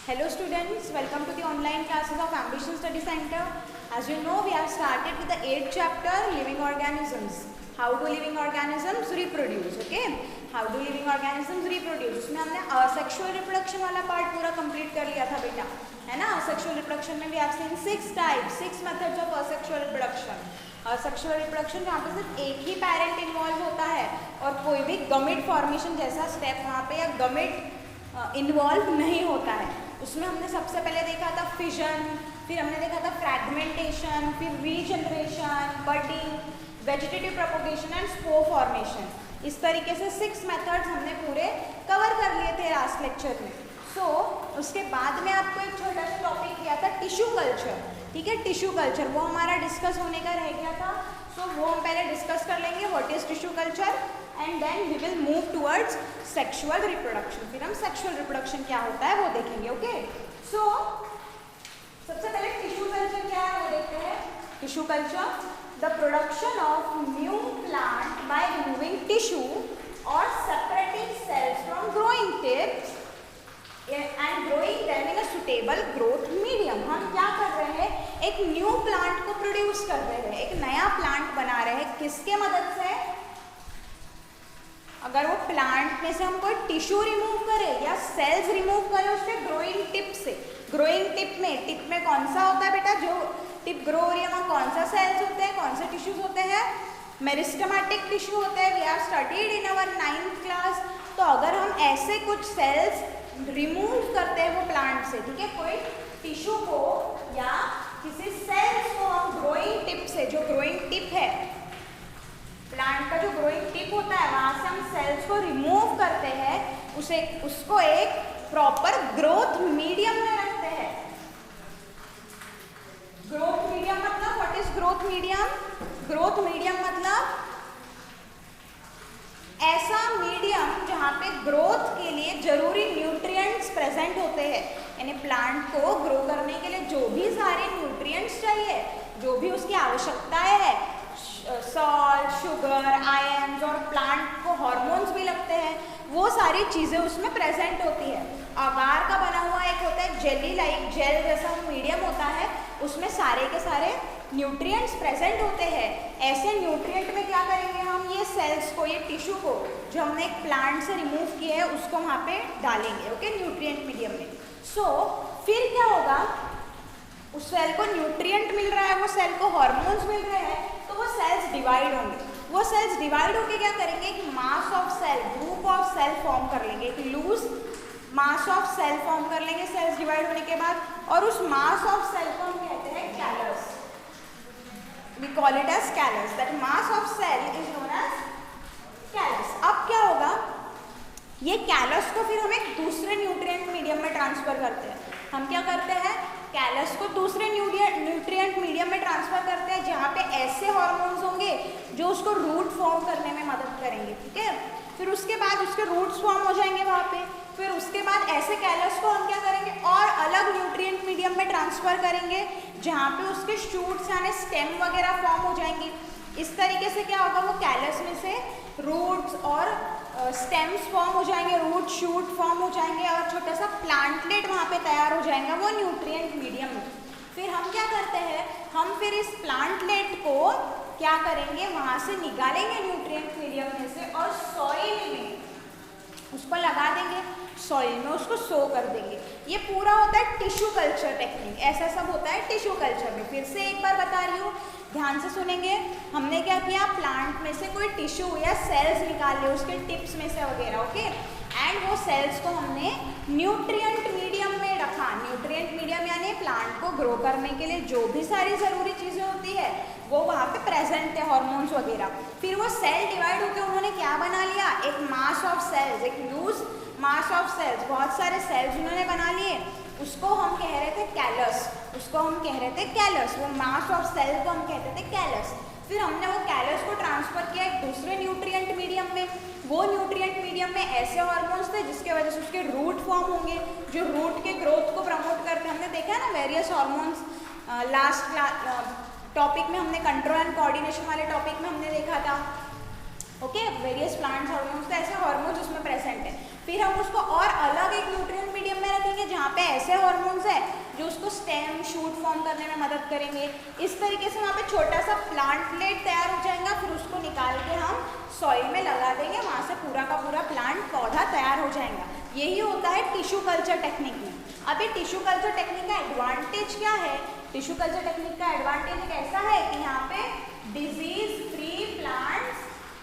Hello students, welcome to the online classes of Ambition Study Center. As you know, we have started with the 8th chapter, Living Organisms. How do living organisms reproduce? Okay, how do living organisms reproduce? उसमें हमने asexual reproduction वाला part पूरा complete कर लिया था बेटा, है ना? Asexual reproduction में we have seen 6 types, 6 methods of asexual reproduction. asexual reproduction जहाँ पे सिर्फ एक ही parent involve होता है और कोई भी gamete formation जैसा step वहाँ पे या gamete इन्वॉल्व नहीं होता है. उसमें हमने सबसे पहले देखा था फिजन, फिर हमने देखा था फ्रैगमेंटेशन, फिर regeneration, budding, vegetative propagation and spore formation. इस तरीके से 6 मेथड्स हमने पूरे कवर कर लिए थे लास्ट लेक्चर में. उसके बाद में आपको एक छोटा सा टॉपिक दिया था टिश्यू कल्चर. ठीक है, टिश्यू कल्चर वो हमारा डिस्कस होने का रह गया था. वो हम पहले डिस्कस कर लेंगे what is tissue culture and then we will move towards sexual reproduction. फिर हम सेक्सुअल रिप्रोडक्शन क्या होता है वो देखेंगे. ओके, सबसे पहले टिश्यू कल्चर क्या है वो देखते हैं. Tissue culture, the production of new plant by removing tissue और separating cells from growing tips and growing them in a suitable growth medium. हम क्या कर रहे हैं, एक न्यू प्लांट को प्रोड्यूस कर रहे हैं, एक नया प्लांट बना रहे हैं. किसके मदद से? अगर वो प्लांट में से हम कोई टिश्यू रिमूव करें या सेल्स रिमूव करें उसके ग्रोइंग टिप से. ग्रोइंग टिप में कौन सा होता है बेटा, जो टिप ग्रो हो रही है वहाँ कौन सा सेल्स होते हैं, कौन से टिश्यूज होते हैं? मेरिस्टेमेटिक टिश्यू होते हैं. We have studied in our 9th class. तो अगर हम ऐसे कुछ सेल्स रिमूव करते हैं वो प्लांट से, ठीक है, कोई टिश्यू को या किसी सेल्स को हम ग्रोइंग टिप से, जो ग्रोइंग टिप है प्लांट का, जो ग्रोइंग टिप होता है वहां से हम सेल्स को रिमूव करते हैं, उसको एक प्रॉपर ग्रोथ मीडियम में रखते हैं. ग्रोथ मीडियम मतलब what is growth medium? Growth medium मतलब ऐसा मीडियम जहाँ पे ग्रोथ के लिए जरूरी न्यूट्रिएंट्स प्रेजेंट होते हैं. यानी प्लांट को ग्रो करने के लिए जो भी सारे न्यूट्रिएंट्स चाहिए, जो भी उसकी आवश्यकताएं है, सॉल्ट, शुगर, आयन्स और प्लांट को हार्मोन्स भी लगते हैं, वो सारी चीज़ें उसमें प्रेजेंट होती है. आकार का बना हुआ एक होता है जेली लाइक, जेल जैसा मीडियम होता है, उसमें सारे के सारे न्यूट्रिएंट्स प्रेजेंट होते हैं. ऐसे न्यूट्रिएंट में क्या करेंगे हम, ये सेल्स को, ये टिश्यू को जो हमने एक प्लांट से रिमूव किए है उसको वहाँ पे डालेंगे. ओके, न्यूट्रिएंट मीडियम में. फिर क्या होगा, उस सेल को न्यूट्रिएंट मिल रहा है, वो सेल को हार्मोन्स मिल रहे हैं, तो वो सेल्स डिवाइड होंगे. वो सेल्स डिवाइड होके क्या करेंगे, एक mass of cell, group of cell form कर लेंगे, एक loose mass of cell form कर लेंगे सेल्स डिवाइड होने के बाद. और उस मास ऑफ सेल को हम कहते हैं callus. We call it as callus. That mass of cell is known as callus. अब क्या होगा, ये कैलस को फिर हम एक दूसरे न्यूट्रिएंट मीडियम में ट्रांसफर करते हैं. हम क्या करते हैं, कैलस को दूसरे न्यूट्रिएंट मीडियम में ट्रांसफर करते हैं जहाँ पे ऐसे हार्मोन्स होंगे जो उसको रूट फॉर्म करने में मदद करेंगे. ठीक है, फिर उसके बाद उसके रूट्स फॉर्म हो जाएंगे वहाँ पे. फिर उसके बाद ऐसे कैलस को हम क्या करेंगे और अलग न्यूट्रिएंट मीडियम में ट्रांसफर करेंगे जहाँ पे उसके शूट्स यानी स्टेम वगैरह फॉर्म हो जाएंगी. इस तरीके से क्या होगा, वो कैलस में से रूट्स और स्टेम्स फॉर्म हो जाएंगे, रूट शूट फॉर्म हो जाएंगे और छोटा सा प्लांटलेट वहाँ पे तैयार हो जाएगा वो न्यूट्रिएंट मीडियम में. फिर हम क्या करते हैं, हम फिर इस प्लांटलेट को क्या करेंगे, वहाँ से निकालेंगे न्यूट्रिएंट मीडियम में से और सॉइल में उसको लगा देंगे, सॉइल में उसको सो कर देंगे. ये पूरा होता है टिश्यू कल्चर टेक्निक. ऐसा सब होता है टिश्यू कल्चर में. फिर से एक बार बता रही हूँ, ध्यान से सुनेंगे. हमने क्या किया, प्लांट में से कोई टिश्यू या सेल्स निकाल लिए उसके टिप्स में से वगैरह. ओके, एंड वो सेल्स को हमने न्यूट्रिएंट मीडियम में रखा. न्यूट्रिएंट मीडियम यानी प्लांट को ग्रो करने के लिए जो भी सारी ज़रूरी चीज़ें होती है वो वहाँ पे प्रेजेंट है, हार्मोन्स वगैरह. फिर वो सेल डिवाइड होकर उन्होंने क्या बना लिया, एक मास ऑफ सेल्स, एक लूज मास ऑफ सेल्स, बहुत सारे सेल्स उन्होंने बना लिए. उसको हम कह रहे थे कैलस. उसको हम कह रहे थे कैलस. वो मास ऑफ सेल को हम कहते थे कैलस. फिर हमने वो कैलस को ट्रांसफर किया एक दूसरे न्यूट्रिएंट मीडियम में. वो न्यूट्रिएंट मीडियम में ऐसे हार्मोन्स थे जिसके वजह से उसके रूट फॉर्म होंगे जो रूट के ग्रोथ को प्रमोट करते हैं. हमने देखा है ना वेरियस हार्मोन्स, लास्ट टॉपिक में हमने कंट्रोल एंड कोऑर्डिनेशन वाले टॉपिक में हमने देखा था. ओके, वेरियस प्लांट्स हार्मोन्स, तो ऐसे हार्मोन्स उसमें प्रेजेंट है. फिर हम उसको और अलग एक न्यूट्रिएंट मीडियम में रखेंगे जहाँ पे ऐसे स्टेम शूट फॉर्म करने में मदद करेंगे। इस तरीके से वहाँ पे छोटा सा प्लांटलेट तैयार हो जाएगा, फिर उसको निकाल के हम सॉइल में लगा देंगे, वहाँ से पूरा का पूरा प्लांट पौधा तैयार हो जाएगा। यही होता है टिश्यू कल्चर टेक्निक में। अब ये टिश्यू कल्चर टेक्निक का एडवांटेज क्या है? टिश्यू कल्चर टेक्निक का एडवांटेज एक ऐसा है कि यहाँ पे डिजीज फ्री प्लांट्स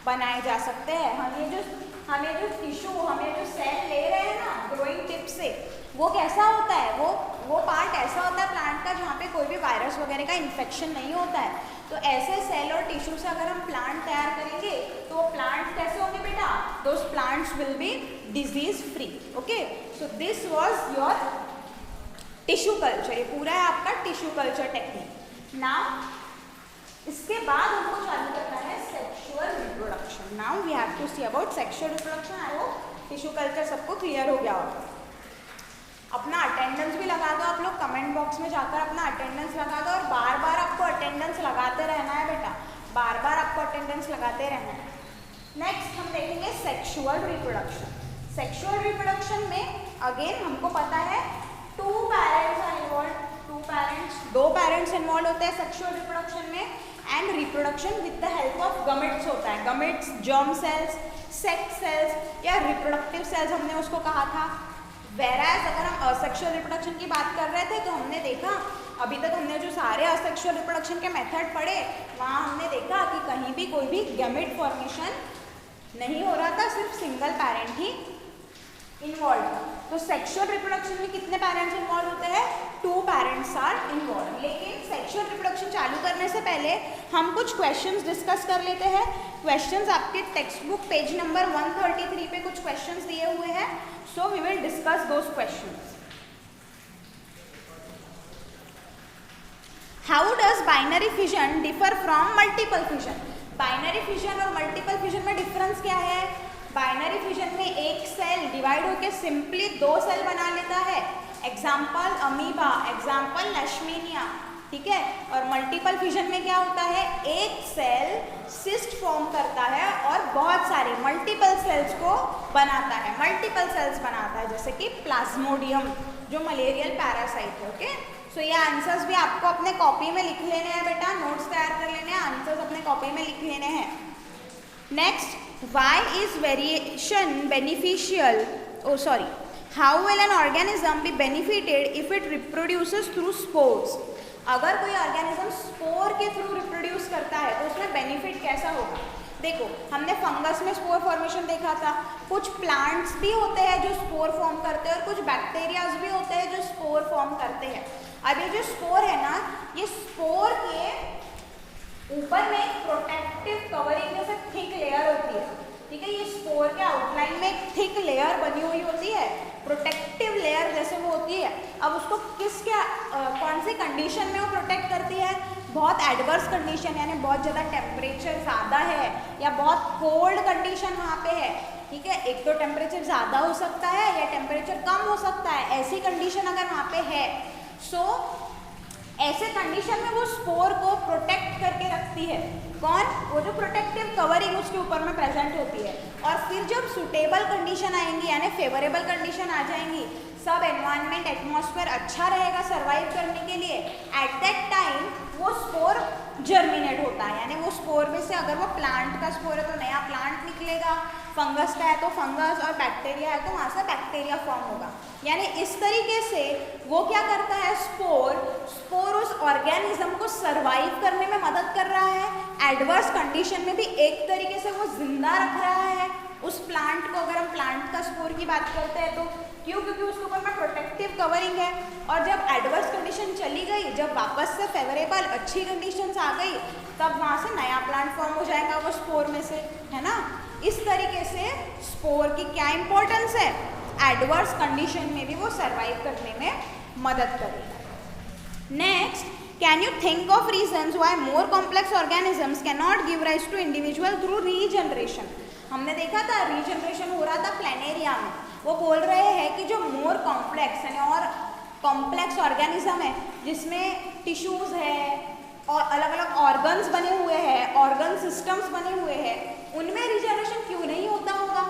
बनाए जा सकते हैं। हमें जो टिश्यू, हमें जो सेल ले रहे हैं ना ग्रोइंग टिप से, वो कैसा होता है, वो पार्ट ऐसा होता है प्लांट का जहाँ पे कोई भी वायरस वगैरह का इन्फेक्शन नहीं होता है। तो ऐसे सेल और टिश्यू से अगर हम प्लांट तैयार करेंगे तो वो प्लांट्स कैसे होंगे बेटा? Those plants will be disease free. Okay, so this was your tissue culture. ये पूरा है आपका टिश्यू कल्चर टेक्निक। नाउ इसके बाद हमको चालू करना है sexual reproduction. Now we have to see about sexual reproduction. I hope tissue culture सबको क्लियर हो गया होगा। अपना अटेंडेंस भी लगा दो आप लोग, कमेंट बॉक्स में जाकर अपना अटेंडेंस लगा दो, और बार बार आपको अटेंडेंस लगाते रहना है बेटा, बार बार आपको अटेंडेंस लगाते रहना है। नेक्स्ट हम देखेंगे सेक्सुअल रिप्रोडक्शन। सेक्सुअल रिप्रोडक्शन में अगेन हमको पता है दो पेरेंट्स इन्वॉल्व होते हैं सेक्सुअल रिप्रोडक्शन में, and reproduction with the help of gametes होता है। Gametes germ cells, sex cells या रिप्रोडक्टिव सेल्स हमने उसको कहा था। वेराज अगर हम असेक्सुअल रिप्रोडक्शन की बात कर रहे थे तो हमने देखा, अभी तक हमने जो सारे असेक्सुअल रिप्रोडक्शन के मेथड पढ़े वहाँ हमने देखा कि कहीं भी कोई भी गैमेट फॉर्मेशन नहीं हो रहा था, सिर्फ सिंगल पेरेंट ही इन्वॉल्व था। तो सेक्सुअल रिप्रोडक्शन में कितने पेरेंट्स इन्वॉल्व होते हैं? 2 पेरेंट्स आर इन्वॉल्व। लेकिन सेक्सुअल रिप्रोडक्शन चालू करने से पहले हम कुछ क्वेश्चंस डिस्कस कर लेते हैं। क्वेश्चंस आपके टेक्स्ट बुक पेज नंबर 133 पे कुछ क्वेश्चंस दिए हुए हैं, so we will discuss those questions. How does binary fission differ from multiple fission? Binary fission और मल्टीपल फिजन में डिफरेंस क्या है? बाइनरी फिजन में एक सेल डिवाइड होकर सिंपली 2 सेल बना लेता है, एग्जाम्पल अमीबा, एग्जाम्पल लेशमीनिया, ठीक है। और मल्टीपल फिजन में क्या होता है? एक सेल सिस्ट फॉर्म करता है और बहुत सारे मल्टीपल सेल्स को बनाता है, मल्टीपल सेल्स बनाता है, जैसे कि प्लाज्मोडियम जो मलेरियल पैरासाइट है। ओके, सो ये आंसर्स भी आपको अपने कॉपी में लिख लेने हैं बेटा, नोट्स तैयार कर लेने हैं, आंसर्स अपने कॉपी में लिख लेने हैं। Next, why is variation beneficial? Oh sorry, how will an organism be benefited if it reproduces through spores? अगर कोई ऑर्गेनिज्म स्पोर के थ्रू रिप्रोड्यूस करता है तो उसमें बेनिफिट कैसा होगा? देखो, हमने फंगस में स्पोर फॉर्मेशन देखा था, कुछ प्लांट्स भी होते हैं जो स्पोर फॉर्म करते हैं और कुछ बैक्टीरियाज भी होते हैं जो स्पोर फॉर्म करते हैं। अब ये जो स्पोर है ना, ये स्पोर के ऊपर में एक प्रोटेक्टिव कवरिंग जैसे थिक लेयर होती है, ठीक है। ये स्पोर के आउटलाइन में एक थिक लेयर बनी हुई होती है, प्रोटेक्टिव लेयर जैसे वो होती है। अब उसको कौन सी कंडीशन में वो प्रोटेक्ट करती है? बहुत एडवर्स कंडीशन, यानी बहुत ज़्यादा टेम्परेचर ज़्यादा है या बहुत कोल्ड कंडीशन वहाँ पे है, ठीक है। एक तो टेम्परेचर ज़्यादा हो सकता है या टेम्परेचर कम हो सकता है, ऐसी कंडीशन अगर वहाँ पे है, सो ऐसे कंडीशन में वो स्पोर को प्रोटेक्ट करके रखती है। कौन? वो जो प्रोटेक्टिव कवरिंग उसके ऊपर में प्रेजेंट होती है। और फिर जब सुटेबल कंडीशन आएंगी, यानी फेवरेबल कंडीशन आ जाएंगी, सब एनवायरनमेंट एटमॉस्फेयर अच्छा रहेगा सर्वाइव करने के लिए, एट दैट टाइम वो स्पोर जर्मिनेट होता है। यानी वो स्पोर में से अगर वो प्लांट का स्पोर है तो नया प्लांट निकलेगा, फंगस का है तो फंगस, और बैक्टीरिया है तो वहाँ से बैक्टीरिया फॉर्म होगा। यानी इस तरीके से वो क्या करता है? स्पोर उस ऑर्गेनिज्म को सर्वाइव करने में मदद कर रहा है, एडवर्स कंडीशन में भी एक तरीके से वो जिंदा रख रहा है उस प्लांट को। अगर हम प्लांट का स्पोर की बात करते हैं तो क्योंकि उसके ऊपर में प्रोटेक्टिव कवरिंग है, और जब एडवर्स कंडीशन चली गई, जब वापस से फेवरेबल अच्छी कंडीशंस आ गई, तब वहाँ से नया प्लांट फॉर्म हो जाएगा वो स्पोर में से, है ना। इस तरीके से स्पोर की क्या इंपॉर्टेंस है? एडवर्स कंडीशन में भी वो सर्वाइव करने में मदद करेगा। Next, can you think of reasons why more complex organisms can not give rise to individual through regeneration? हमने देखा था रीजनरेशन हो रहा था प्लेनेरिया में, वो बोल रहे हैं कि जो मोर कॉम्प्लेक्स यानी और कॉम्प्लेक्स ऑर्गेनिज्म है, जिसमें टिश्यूज़ है और अलग अलग ऑर्गन्स बने हुए हैं, ऑर्गन सिस्टम्स बने हुए हैं, उनमें रीजनरेशन क्यों नहीं होता होगा?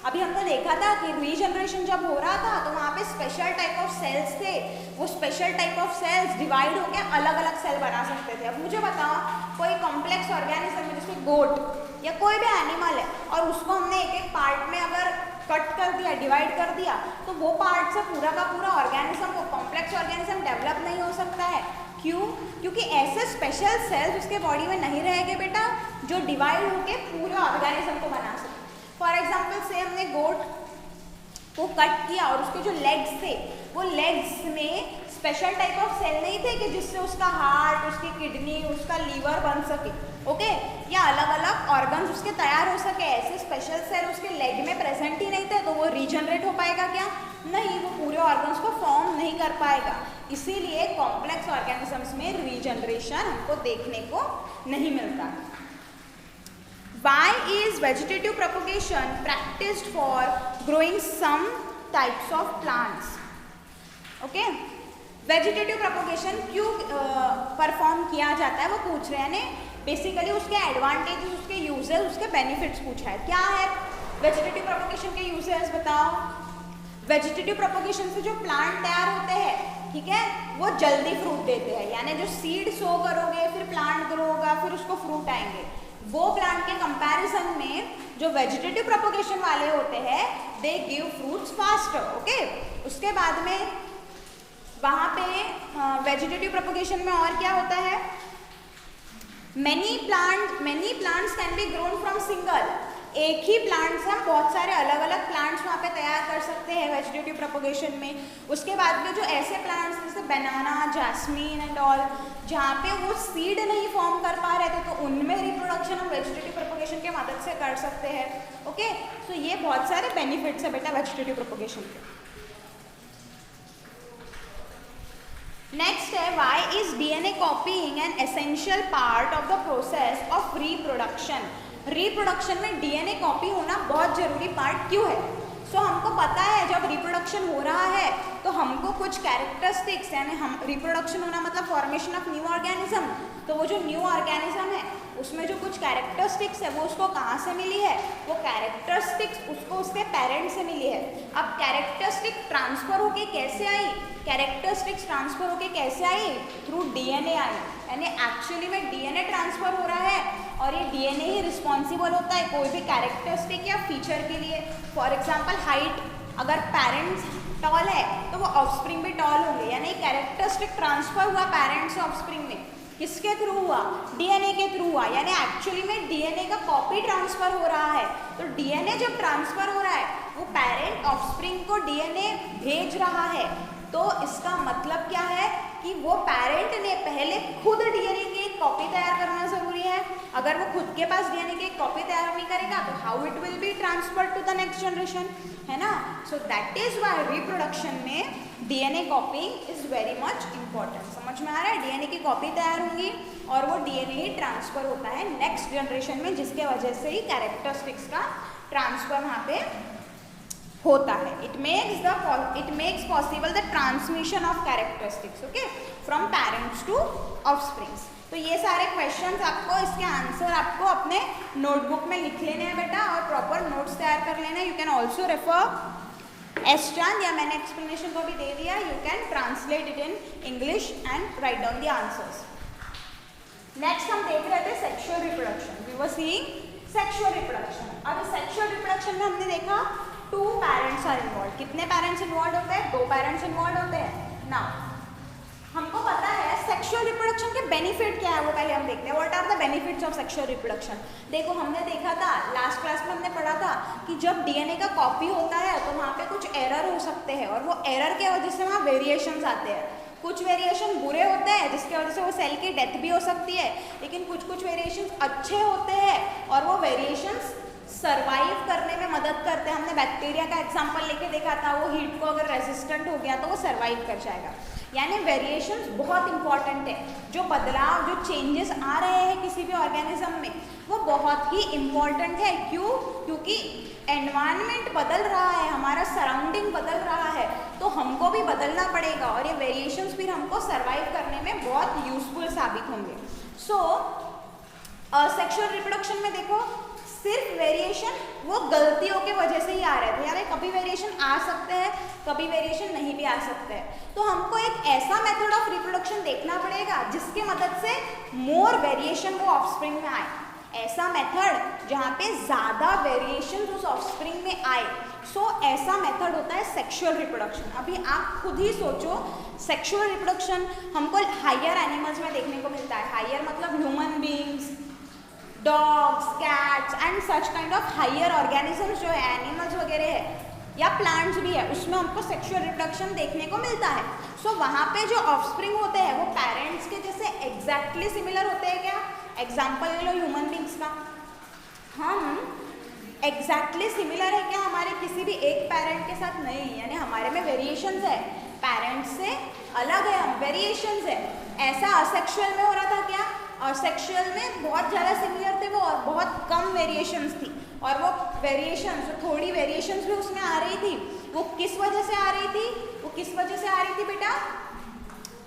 अभी हमने देखा था कि रीजनरेशन जब हो रहा था तो वहाँ पे स्पेशल टाइप ऑफ सेल्स थे, वो special type of cells divide होकर अलग अलग सेल बना सकते थे। अब मुझे बताओ कोई कॉम्प्लेक्स ऑर्गेनिज्म जैसे गोट या कोई भी एनिमल है और उसको हमने एक एक पार्ट में अगर कट कर दिया, डिवाइड कर दिया, तो वो पार्ट से पूरा का पूरा ऑर्गेनिज्म, वो कॉम्प्लेक्स ऑर्गेनिज्म डेवलप नहीं हो सकता है। क्यों? क्योंकि ऐसे स्पेशल सेल्स उसके बॉडी में नहीं रहेंगे बेटा जो डिवाइड होके पूरे ऑर्गेनिज्म को बना सके। फॉर एग्जाम्पल से हमने गोट को कट किया और उसके जो लेग्स थे वो लेग्स में स्पेशल टाइप ऑफ सेल नहीं थे कि जिससे उसका हार्ट, उसकी किडनी, उसका लीवर बन सके, ओके, या अलग अलग ऑर्गन्स उसके तैयार हो सके। ऐसे स्पेशल सेल उसके लेग में प्रेजेंट ही नहीं थे, तो वो रीजनरेट हो पाएगा क्या? नहीं, वो पूरे ऑर्गन्स को फॉर्म नहीं कर पाएगा। इसीलिए कॉम्प्लेक्स ऑर्गेनिजम्स में रीजनरेशन हमको देखने को नहीं मिलता। Why is vegetative propagation practiced for growing some types of plants? Okay? Vegetative propagation क्यों परफॉर्म किया जाता है वो पूछ रहे हैं ने। बेसिकली उसके एडवांटेजेस, उसके यूजेस, उसके बेनिफिट्स पूछा है। क्या है वेजिटेटिव प्रोपोगेशन के यूजेस बताओ। वेजिटेटिव प्रोपोगेशन से जो प्लांट तैयार होते हैं, ठीक है, वो जल्दी फ्रूट देते हैं। यानी जो सीड सो करोगे फिर प्लांट ग्रो होगा, फिर उसको फ्रूट आएंगे। वो प्लांट के कंपैरिजन में जो वेजिटेटिव प्रोपोगेशन वाले होते हैं they give fruits faster, okay. उसके बाद में वहाँ पे वेजिटेटिव प्रोपोगेशन में और क्या होता है, many plants can be grown from single. एक ही प्लांट से हम बहुत सारे अलग अलग प्लांट्स वहाँ पे तैयार कर सकते हैं वेजिटेटिव प्रोपोगेशन में। उसके बाद में जो ऐसे प्लांट्स जैसे बनाना, जैस्मीन एंड ऑल, जहाँ पे वो सीड नहीं फॉर्म कर पा रहे थे तो उनमें रिप्रोडक्शन हम वेजिटेटिव प्रोपोगेशन की मदद से कर सकते हैं, ओके। सो ये बहुत सारे बेनिफिट्स है बेटा वेजिटेटिव प्रोपोगेशन के। नेक्स्ट है why is DNA copying an essential part of the process of reproduction. Reproduction में डीएनए कॉपी होना बहुत जरूरी पार्ट क्यों है? सो हमको पता है जब रिप्रोडक्शन हो रहा है तो हमको कुछ कैरेक्टरिस्टिक्स, यानी हम रिप्रोडक्शन होना मतलब फॉर्मेशन ऑफ न्यू ऑर्गेनिज्म, तो वो जो न्यू ऑर्गेनिज्म है उसमें जो कुछ कैरेक्टरिस्टिक्स है वो उसको कहाँ से मिली है? वो कैरेक्टरिस्टिक्स उसको उसके पेरेंट्स से मिली है। अब कैरेक्टरिस्टिक ट्रांसफर होके कैसे आई? कैरेक्टरिस्टिक्स ट्रांसफर होके कैसे आई? थ्रू डीएनए आई। यानी एक्चुअली में डीएनए ट्रांसफर हो रहा है और ये डीएनए ही रिस्पॉन्सिबल होता है कोई भी कैरेक्टरिस्टिक या फीचर के लिए। फॉर एग्जाम्पल हाइट, अगर पेरेंट्स टॉल है तो वो ऑफस्प्रिंग भी टॉल होंगे। यानी कैरेक्टरिस्टिक ट्रांसफर हुआ पेरेंट्स से ऑफस्प्रिंग में, किसके थ्रू हुआ? डीएनए के थ्रू हुआ। यानी एक्चुअली में डीएनए का कॉपी ट्रांसफर हो रहा है। तो डीएनए जब ट्रांसफर हो रहा है वो पेरेंट ऑफस्प्रिंग को डीएनए भेज रहा है, तो इसका मतलब क्या है कि वो पेरेंट ने पहले खुद डीएनए की एक कॉपी तैयार करना जरूरी है। अगर वो खुद के पास डीएनए की एक कॉपी तैयार नहीं करेगा तो how it will be transferred to the next generation, है ना। So that is why reproduction में DNA copying is very much important. समझ में आ रहा है? डीएनए की कॉपी तैयार होंगी और वो डीएनए ही ट्रांसफर होता है नेक्स्ट जनरेशन में, जिसके वजह से ही कैरेक्टरिस्टिक्स का ट्रांसफर वहाँ पे होता है। It makes possible the transmission of characteristics, okay, from parents to offsprings. तो ये सारे क्वेश्चंस आपको, इसके आंसर आपको अपने नोटबुक में लिख लेने हैं बेटा और प्रॉपर नोट्स तैयार कर लेना है। You can also refer S Chand, या मैंने एक्सप्लेनेशन को भी दे दिया, you can translate it in English and write down the answers. Next हम देख रहे थे sexual reproduction. We were seeing sexual reproduction. अब सेक्सुअल रिप्रोडक्शन में हमने देखा 2 पेरेंट्स आर इन्वॉल्व। कितने पेरेंट्स इन्वॉल्व होते हैं? 2 पेरेंट्स इन्वॉल्व होते हैं ना। हमको पता है सेक्सुअल रिप्रोडक्शन के बेनिफिट क्या है वो पहले हम देखते हैं। What are the benefits of sexual reproduction? देखो हमने देखा था लास्ट क्लास में, हमने पढ़ा था कि जब डीएनए का कॉपी होता है तो वहाँ पे कुछ एरर हो सकते हैं और वो एरर के वजह से वहाँ वेरिएशंस आते हैं। कुछ वेरिएशन बुरे होते हैं जिसके वजह से वो सेल की डेथ भी हो सकती है, लेकिन कुछ वेरिएशंस अच्छे होते हैं और वो वेरिएशंस सर्वाइव करने में मदद करते हैं। हमने बैक्टीरिया का एग्जांपल लेके देखा था, वो हीट को अगर रेजिस्टेंट हो गया तो वो सर्वाइव कर जाएगा। यानी वेरिएशंस बहुत इंपॉर्टेंट है। जो बदलाव, जो चेंजेस आ रहे हैं किसी भी ऑर्गेनिज्म में वो बहुत ही इंपॉर्टेंट है। क्यों? क्योंकि एनवायरनमेंट बदल रहा है, हमारा सराउंडिंग बदल रहा है, तो हमको भी बदलना पड़ेगा और ये वेरिएशंस फिर हमको सर्वाइव करने में बहुत यूजफुल साबित होंगे। सो सेक्सुअल रिप्रोडक्शन में देखो सिर्फ वेरिएशन वो गलतियों के वजह से ही आ रहे थे, यानी कभी वेरिएशन आ सकते हैं, कभी वेरिएशन नहीं भी आ सकते हैं। तो हमको एक ऐसा मेथड ऑफ रिप्रोडक्शन देखना पड़ेगा जिसके मदद से मोर वेरिएशन वो ऑफस्प्रिंग में आए, ऐसा मेथड जहाँ पे ज़्यादा वेरिएशन उस ऑफस्प्रिंग में आए। सो ऐसा मेथड होता है सेक्सुअल रिप्रोडक्शन। अभी आप खुद ही सोचो, सेक्सुअल रिप्रोडक्शन हमको हायर एनिमल्स में देखने को मिलता है। हायर मतलब human beings, dogs, cats and such kind of higher organisms जो है, एनिमल्स वगैरह है या प्लांट्स भी है, उसमें हमको सेक्सुअल रिप्रोडक्शन देखने को मिलता है। सो वहाँ पे जो ऑफस्प्रिंग होते हैं वो पेरेंट्स के जैसे एग्जैक्टली सिमिलर होते हैं क्या? एग्जाम्पल ले लो ह्यूमन बींग्स का, हम एग्जैक्टली सिमिलर है क्या हमारे किसी भी एक पेरेंट के साथ? नहीं, यानी हमारे में वेरिएशंस है, पेरेंट्स से अलग है हम, वेरिएशंस है। ऐसा असेक्सुअल में हो रहा था क्या? असेक्सुअल में बहुत ज़्यादा सिमिलर थे वो और बहुत कम वेरिएशंस थी, और वो वेरिएशंस, थोड़ी वेरिएशंस भी उसमें आ रही थी, वो किस वजह से आ रही थी? वो किस वजह से आ रही थी बेटा?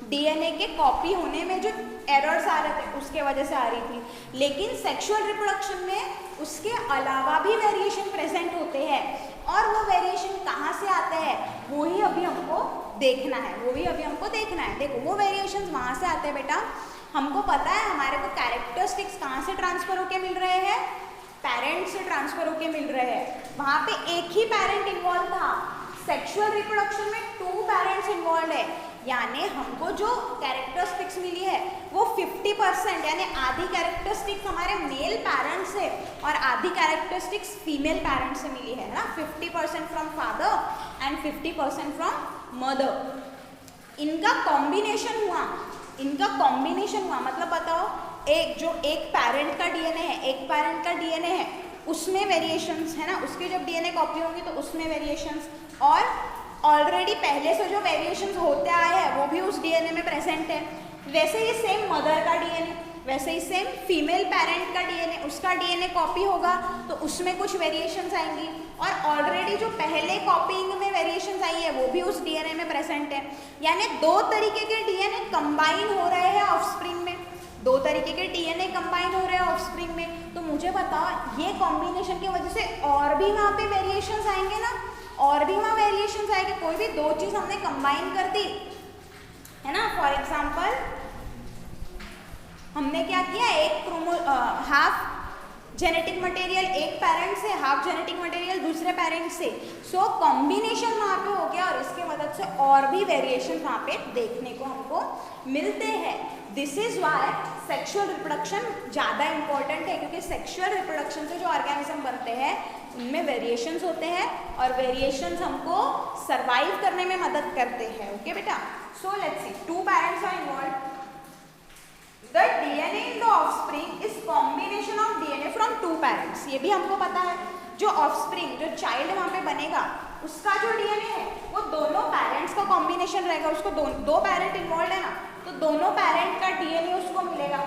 डीएनए के कॉपी होने में जो एरर्स आ रहे थे उसके वजह से आ रही थी। लेकिन सेक्सुअल रिप्रोडक्शन में उसके अलावा भी वेरिएशन प्रेजेंट होते हैं, और वो वेरिएशन कहाँ से आते हैं वो ही अभी हमको देखना है, वो भी अभी हमको देखना है। देखो वो वेरिएशन वहाँ से आते हैं बेटा, हमको पता है हमारे को कैरेक्टरिस्टिक्स कहाँ से ट्रांसफर होके मिल रहे हैं? पेरेंट से ट्रांसफर होके मिल रहे हैं। वहाँ पे एक ही पेरेंट इन्वॉल्व था, सेक्सुअल रिप्रोडक्शन में 2 पेरेंट्स इन्वॉल्व है, यानी हमको जो कैरेक्टरिस्टिक्स मिली है वो 50% यानी आधी कैरेक्टरिस्टिक्स हमारे मेल पेरेंट्स से और आधी कैरेक्टरिस्टिक्स फीमेल पेरेंट्स से मिली है ना, 50% from father and 50% from mother. इनका कॉम्बिनेशन हुआ, मतलब बताओ, एक पेरेंट का डीएनए है, एक पेरेंट का डीएनए है, उसमें वेरिएशंस है ना, उसके जब डीएनए कॉपी होंगी तो उसमें वेरिएशंस, और ऑलरेडी पहले से जो वेरिएशंस होते आए हैं वो भी उस डीएनए में प्रेजेंट है। वैसे ही सेम मदर का डीएनए, वैसे ही सेम फीमेल पेरेंट का डीएनए, उसका डीएनए कॉपी होगा तो उसमें कुछ वेरिएशंस आएंगी, और ऑलरेडी जो पहले कॉपीइंग में वेरिएशंस आई है वो भी उस डीएनए में प्रेजेंट है। यानी 2 तरीके के डीएनए कंबाइन हो रहे हैं ऑफस्प्रिंग में, 2 तरीके के डीएनए कंबाइन हो रहे हैं ऑफस्प्रिंग में। तो मुझे बताओ ये कॉम्बिनेशन की वजह से और भी वहाँ पे वेरिएशंस आएंगे ना, और भी वहाँ वेरिएशंस आएंगे। कोई भी 2 चीज़ हमने कंबाइन कर दी है ना, फॉर एग्जाम्पल हमने क्या किया, एक हाफ जेनेटिक मटेरियल एक पेरेंट से, हाफ जेनेटिक मटेरियल दूसरे पेरेंट से, सो कॉम्बिनेशन वहाँ पे हो गया, और इसके मदद से और भी वेरिएशन वहाँ पे देखने को हमको मिलते हैं। This is why sexual reproduction ज़्यादा इंपॉर्टेंट है, क्योंकि सेक्सुअल रिप्रोडक्शन से जो ऑर्गेनिज्म बनते हैं उनमें वेरिएशंस होते हैं, और वेरिएशंस हमको सर्वाइव करने में मदद करते हैं। ओके बेटा, so let's see, 2 parents are involve. The DNA in the offspring is combination of DNA from 2 parents। ये भी हमको पता है, जो ऑफस्प्रिंग, जो चाइल्ड वहाँ पे बनेगा उसका जो डीएनए है वो दोनों पेरेंट्स का कॉम्बिनेशन रहेगा। उसको 2 पेरेंट इन्वॉल्व है ना, तो दोनों पेरेंट का डीएनए उसको मिलेगा।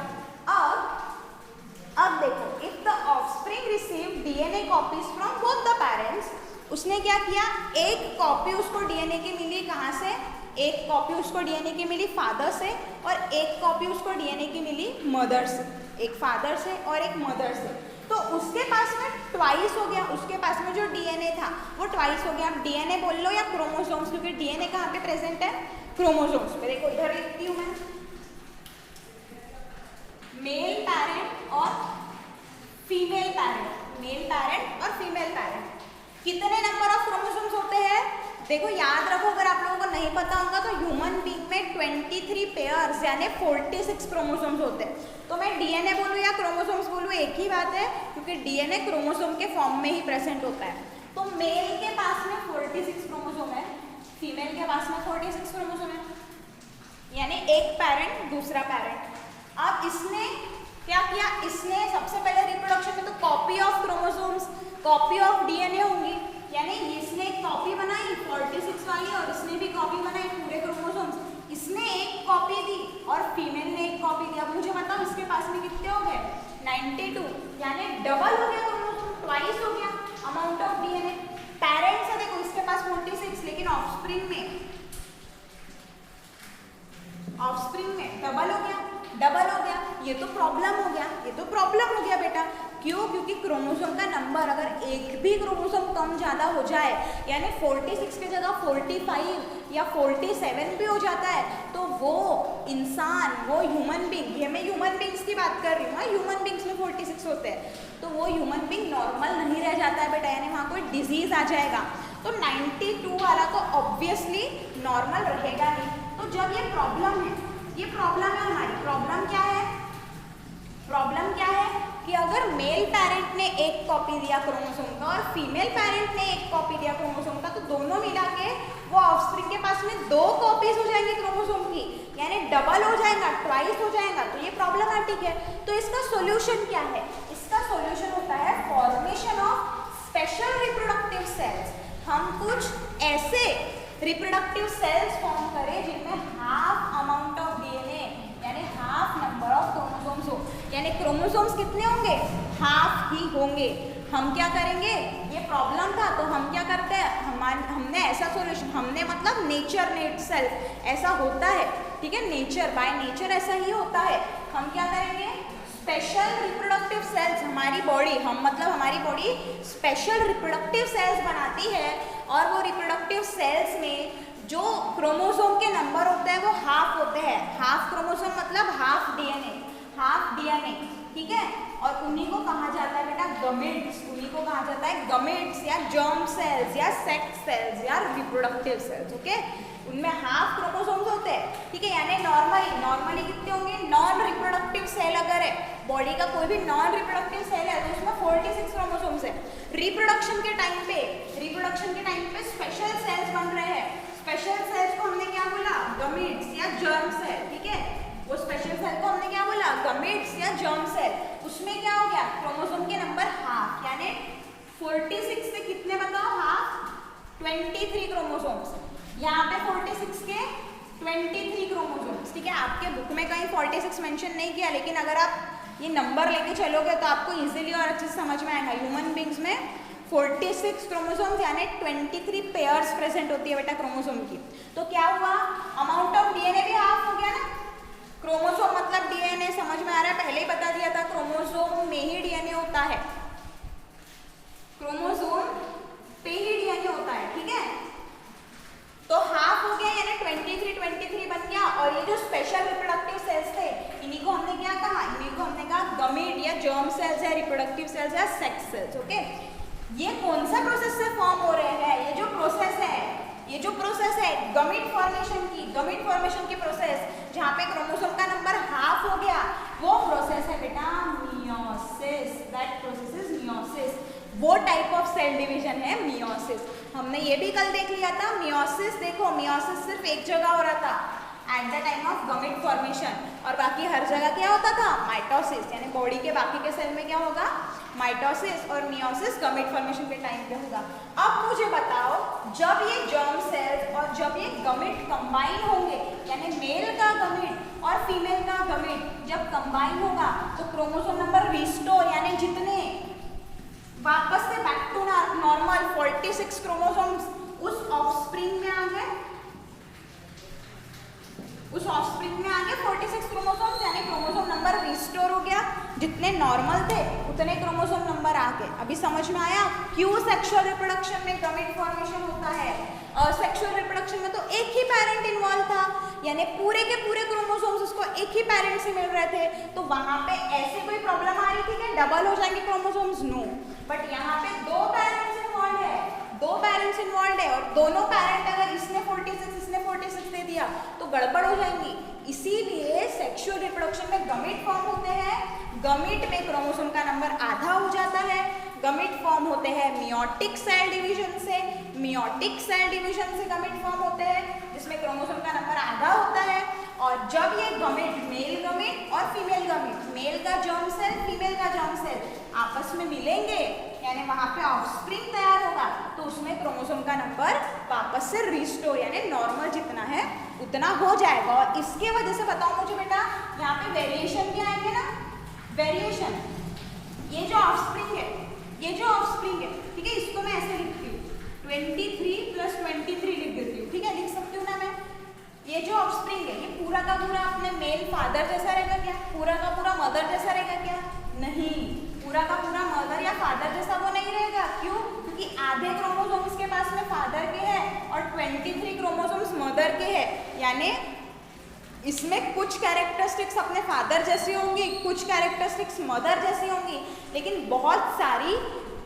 अब देखो, if the offspring receive DNA copies from both the parents, उसने क्या किया, एक कॉपी उसको डीएनए की मिली, कहाँ से? एक कॉपी उसको डीएनए की मिली फादर से, और एक कॉपी उसको डीएनए की मिली मदर से, एक फादर से और एक मदर से। तो उसके पास में ट्वाइस हो गया, उसके पास में जो डीएनए था वो ट्वाइस हो गया। आप डीएनए बोल लो या क्रोमोसोम्स, क्योंकि डीएनए कहाँ पे प्रेजेंट है? क्रोमोसोम्स पे। देखो इधर लिखती हूँ मैं, मेल पेरेंट और फीमेल पेरेंट, मेल पेरेंट और फीमेल पेरेंट। कितने नंबर ऑफ क्रोमोसोम्स होते हैं? देखो याद रखो, अगर आप लोगों को नहीं पता होगा तो ह्यूमन बीइंग में 23 पेयर्स यानी 46 क्रोमोसोम्स होते हैं। तो मैं डीएनए बोलूँ या क्रोमोसोम्स बोलूँ एक ही बात है, क्योंकि डीएनए क्रोमोसोम के फॉर्म में ही प्रेजेंट होता है। तो मेल के पास में 46 क्रोमोसोम है, फीमेल के पास में 46 क्रोमोसोम है, यानी एक पेरेंट दूसरा पेरेंट। अब इसने क्या किया, इसने सबसे पहले रिप्रोडक्शन में तो copy of chromosomes, copy of DNA होंगी, यानी इसने एक कॉपी बनाई 46 वाली, और इसने भी कॉपी बनाई पूरे क्रोमोसोम्स। इसने एक कॉपी दी और फीमेल ने एक कॉपी दी। अब मुझे बताओ इसके पास में कितने हो गए? 92, यानी डबल हो गया क्रोमोसोम, ट्वाइस हो गया अमाउंट ऑफ डीएनए। पेरेंट्स है देखो इसके पास 46, लेकिन ऑफस्प्रिंग में डबल हो गया, ये तो प्रॉब्लम हो गया, ये तो प्रॉब्लम हो गया बेटा। क्यों? क्योंकि क्रोमोसोम का नंबर अगर एक भी क्रोमोसोम कम ज़्यादा हो जाए, यानी 46 की जगह 45 या 47 भी हो जाता है, तो वो इंसान, वो ह्यूमन बींग, ये मैं ह्यूमन बींग्स की बात कर रही हूँ, ह्यूमन बींग्स में 46 होते हैं, तो वो ह्यूमन बींग नॉर्मल नहीं रह जाता है बेटा, यानी वहाँ कोई डिजीज आ जाएगा। तो 92 वाला तो ऑब्वियसली नॉर्मल रहेगा नहीं। तो जब ये प्रॉब्लम है, ये प्रॉब्लम है हमारी, प्रॉब्लम क्या है? प्रॉब्लम क्या है कि अगर मेल पेरेंट ने एक कॉपी दिया क्रोमोसोम का और फीमेल पेरेंट ने एक कॉपी दिया क्रोमोसोम का, तो दोनों मिला के वो ऑफस्प्रिंग के पास में 2 कॉपीज हो जाएंगी क्रोमोसोम की, यानी डबल हो जाएगा, ट्वाइस हो जाएगा, तो ये प्रॉब्लमैटिक है। तो इसका सॉल्यूशन क्या है? इसका सॉल्यूशन होता है formation of special reproductive cells. हम कुछ ऐसे रिप्रोडक्टिव सेल्स फॉर्म करें जिनमें हाफ अमाउंट ऑफ डीएनए, यानी हाफ नंबर ऑफ क्रोमोसोम्स हो, यानी क्रोमोसोम्स कितने होंगे? हाफ ही होंगे। हम क्या करेंगे? ये प्रॉब्लम था, तो हम क्या करते हैं, हमने ऐसा सॉल्यूशन, हमने मतलब नेचर ने इटसेल्फ ऐसा होता है, ठीक है, नेचर बाय नेचर ऐसा ही होता है। हम क्या करेंगे? स्पेशल रिप्रोडक्टिव सेल्स, हमारी बॉडी, हम मतलब हमारी बॉडी स्पेशल रिप्रोडक्टिव सेल्स बनाती है, और वो रिप्रोडक्टिव सेल्स में जो क्रोमोसोम के नंबर होते हैं वो हाफ होते हैं। हाफ क्रोमोसोम मतलब हाफ डीएनए, ठीक है, और उन्हीं को कहा जाता है बेटा गमेट्स, उन्हीं को कहा जाता है गमेट्स या जर्म सेल्स या सेक्स सेल्स या रिप्रोडक्टिव सेल्स, ओके। उनमें हाफ क्रोमोसोम्स होते हैं, ठीक है, यानी नॉर्मली कितने होंगे? नॉन रिप्रोडक्टिव सेल अगर है, बॉडी का कोई भी नॉन रिप्रोडक्टिव सेल है, तो उसमें 46 क्रोमोसोम्स है। रिप्रोडक्शन के टाइम पे स्पेशल सेल्स बन रहे हैं, स्पेशल सेल्स को हमने क्या बोला? गमेट्स या जर्म सेल, ठीक है, वो स्पेशल सेल को हमने क्या बोला? गमेट्स या जर्म सेल। उसमें क्या हो गया? क्रोमोसोम के नंबर हाफ, यानी 46 से कितने बताओ? हाफ 23 क्रोमोसोम्स, यहाँ पे 46 के 23 क्रोमोसोम्स, ठीक है। आपके बुक में कहीं 46 मेंशन नहीं किया, लेकिन अगर आप ये नंबर लेके चलोगे तो आपको इजीली और अच्छे से समझ में आएगा। ह्यूमन बींग्स में 46 क्रोमोसोम्स यानी 23 पेयर्स प्रेजेंट होती है बेटा क्रोमोसोम की। तो क्या हुआ? अमाउंट ऑफ डीएनए भी हाफ हो गया ना। क्रोमोसोम मतलब डीएनए, समझ में आ रहा है? पहले ही बता दिया था, क्रोमोसोम में ही डीएनए होता है, क्रोमोसोम पे ही डीएनए होता है, ठीक है। तो हाफ हो गया, यानी 23 बन गया। और ये जो स्पेशल रिप्रोडक्टिव सेल्स थे, इन्हीं को हमने क्या कहा? इन्हीं को हमने कहा गमेट या जर्म सेल्स या रिप्रोडक्टिव सेल्स या सेक्स सेल्स, ओके। ये कौन सा प्रोसेस से फॉर्म हो रहे हैं? ये जो प्रोसेस है गमेट फॉर्मेशन की प्रोसेस, जहाँ पे क्रोमोसोम का नंबर हाफ हो गया, वो प्रोसेस है बेटा meiosis. That process is meiosis. वो टाइप ऑफ सेल डिवीजन है मियोसिस। हमने ये भी कल देख लिया था मियोसिस। देखो, मियोसिस सिर्फ एक जगह हो रहा था at the time of gamete formation, और बाकी हर जगह क्या होता था? माइटोसिस, यानी बॉडी के बाकी के सेल में क्या होगा? माइटोसिस, और मियोसिस गमेट फॉर्मेशन के टाइम पे होगा। अब मुझे बताओ, जब ये जर्म सेल्स और जब ये गमेट कंबाइन होंगे, यानी मेल का गमेट और फीमेल का गमेट जब कंबाइन होगा, तो क्रोमोसोम नंबर रिस्टोर, यानी जितने वापस से बैक टू नॉर्मल 46 क्रोमोसोम्स उस ऑफस्प्रिंग में आ गए, 46 क्रोमोसोम्स, यानी क्रोमोसोम नंबर रिस्टोर हो गया। जितने नॉर्मल थे उतने क्रोमोसोम नंबर आ गए। अभी समझ में आया क्यों सेक्सुअल रिप्रोडक्शन में गमेट फॉर्मेशन होता है? सेक्सुअल रिप्रोडक्शन में तो एक ही पेरेंट इन्वॉल्व था, यानी पूरे के पूरे क्रोमोसोम्स उसको एक ही पेरेंट से मिल रहे थे, तो वहां पे ऐसे कोई प्रॉब्लम आ रही थी कि डबल हो जाएंगे क्रोमोसोम्स? नो। बट यहाँ पे दो पेरेंट्स इन्वॉल्व है, और दोनों पेरेंट अगर इसने 46 दे दिया तो गड़बड़ हो जाएंगी। इसीलिए सेक्सुअल रिप्रोडक्शन में गमेट फॉर्म होते हैं। गमेट में क्रोमोसोम का नंबर आधा हो जाता है। गमेट फॉर्म होते हैं मियोटिक सेल डिवीजन से गमेट फॉर्म होते हैं, जिसमें क्रोमोसोम का नंबर आधा होता है। और जब ये गमेट, मेल गमेट और फीमेल गमेट, मेल का जर्म सेल, फीमेल का जर्म सेल आपस में मिलेंगे, यानी वहां पे ऑफस्प्रिंग तैयार होगा, तो उसमें क्रोमोसोम का नंबर वापस से रिस्टोर, यानी नॉर्मल जितना है उतना हो जाएगा। और इसके वजह से बताओ मुझे बेटा, यहाँ पे वेरिएशन भी आएंगे ना, वेरिएशन। ये जो ऑफस्प्रिंग है, ठीक है, इसको मैं ऐसे लिखती हूँ, 23 + 23 लिख देती हूँ, ठीक है, लिख सकती हूँ ना मैं। ये जो ऑफस्प्रिंग है, ये पूरा का पूरा अपने मेल फादर जैसा रहेगा क्या? पूरा का पूरा मदर जैसा रहेगा क्या? नहीं, पूरा का पूरा मदर या फादर जैसा वो नहीं रहेगा। क्यों? क्योंकि आधे क्रोमोसोम्स के पास में फादर के हैं और 23 क्रोमोसोम्स मदर के हैं, यानी इसमें कुछ कैरेक्टरिस्टिक्स अपने फादर जैसी होंगी, कुछ कैरेक्टरिस्टिक्स मदर जैसी होंगी, लेकिन बहुत सारी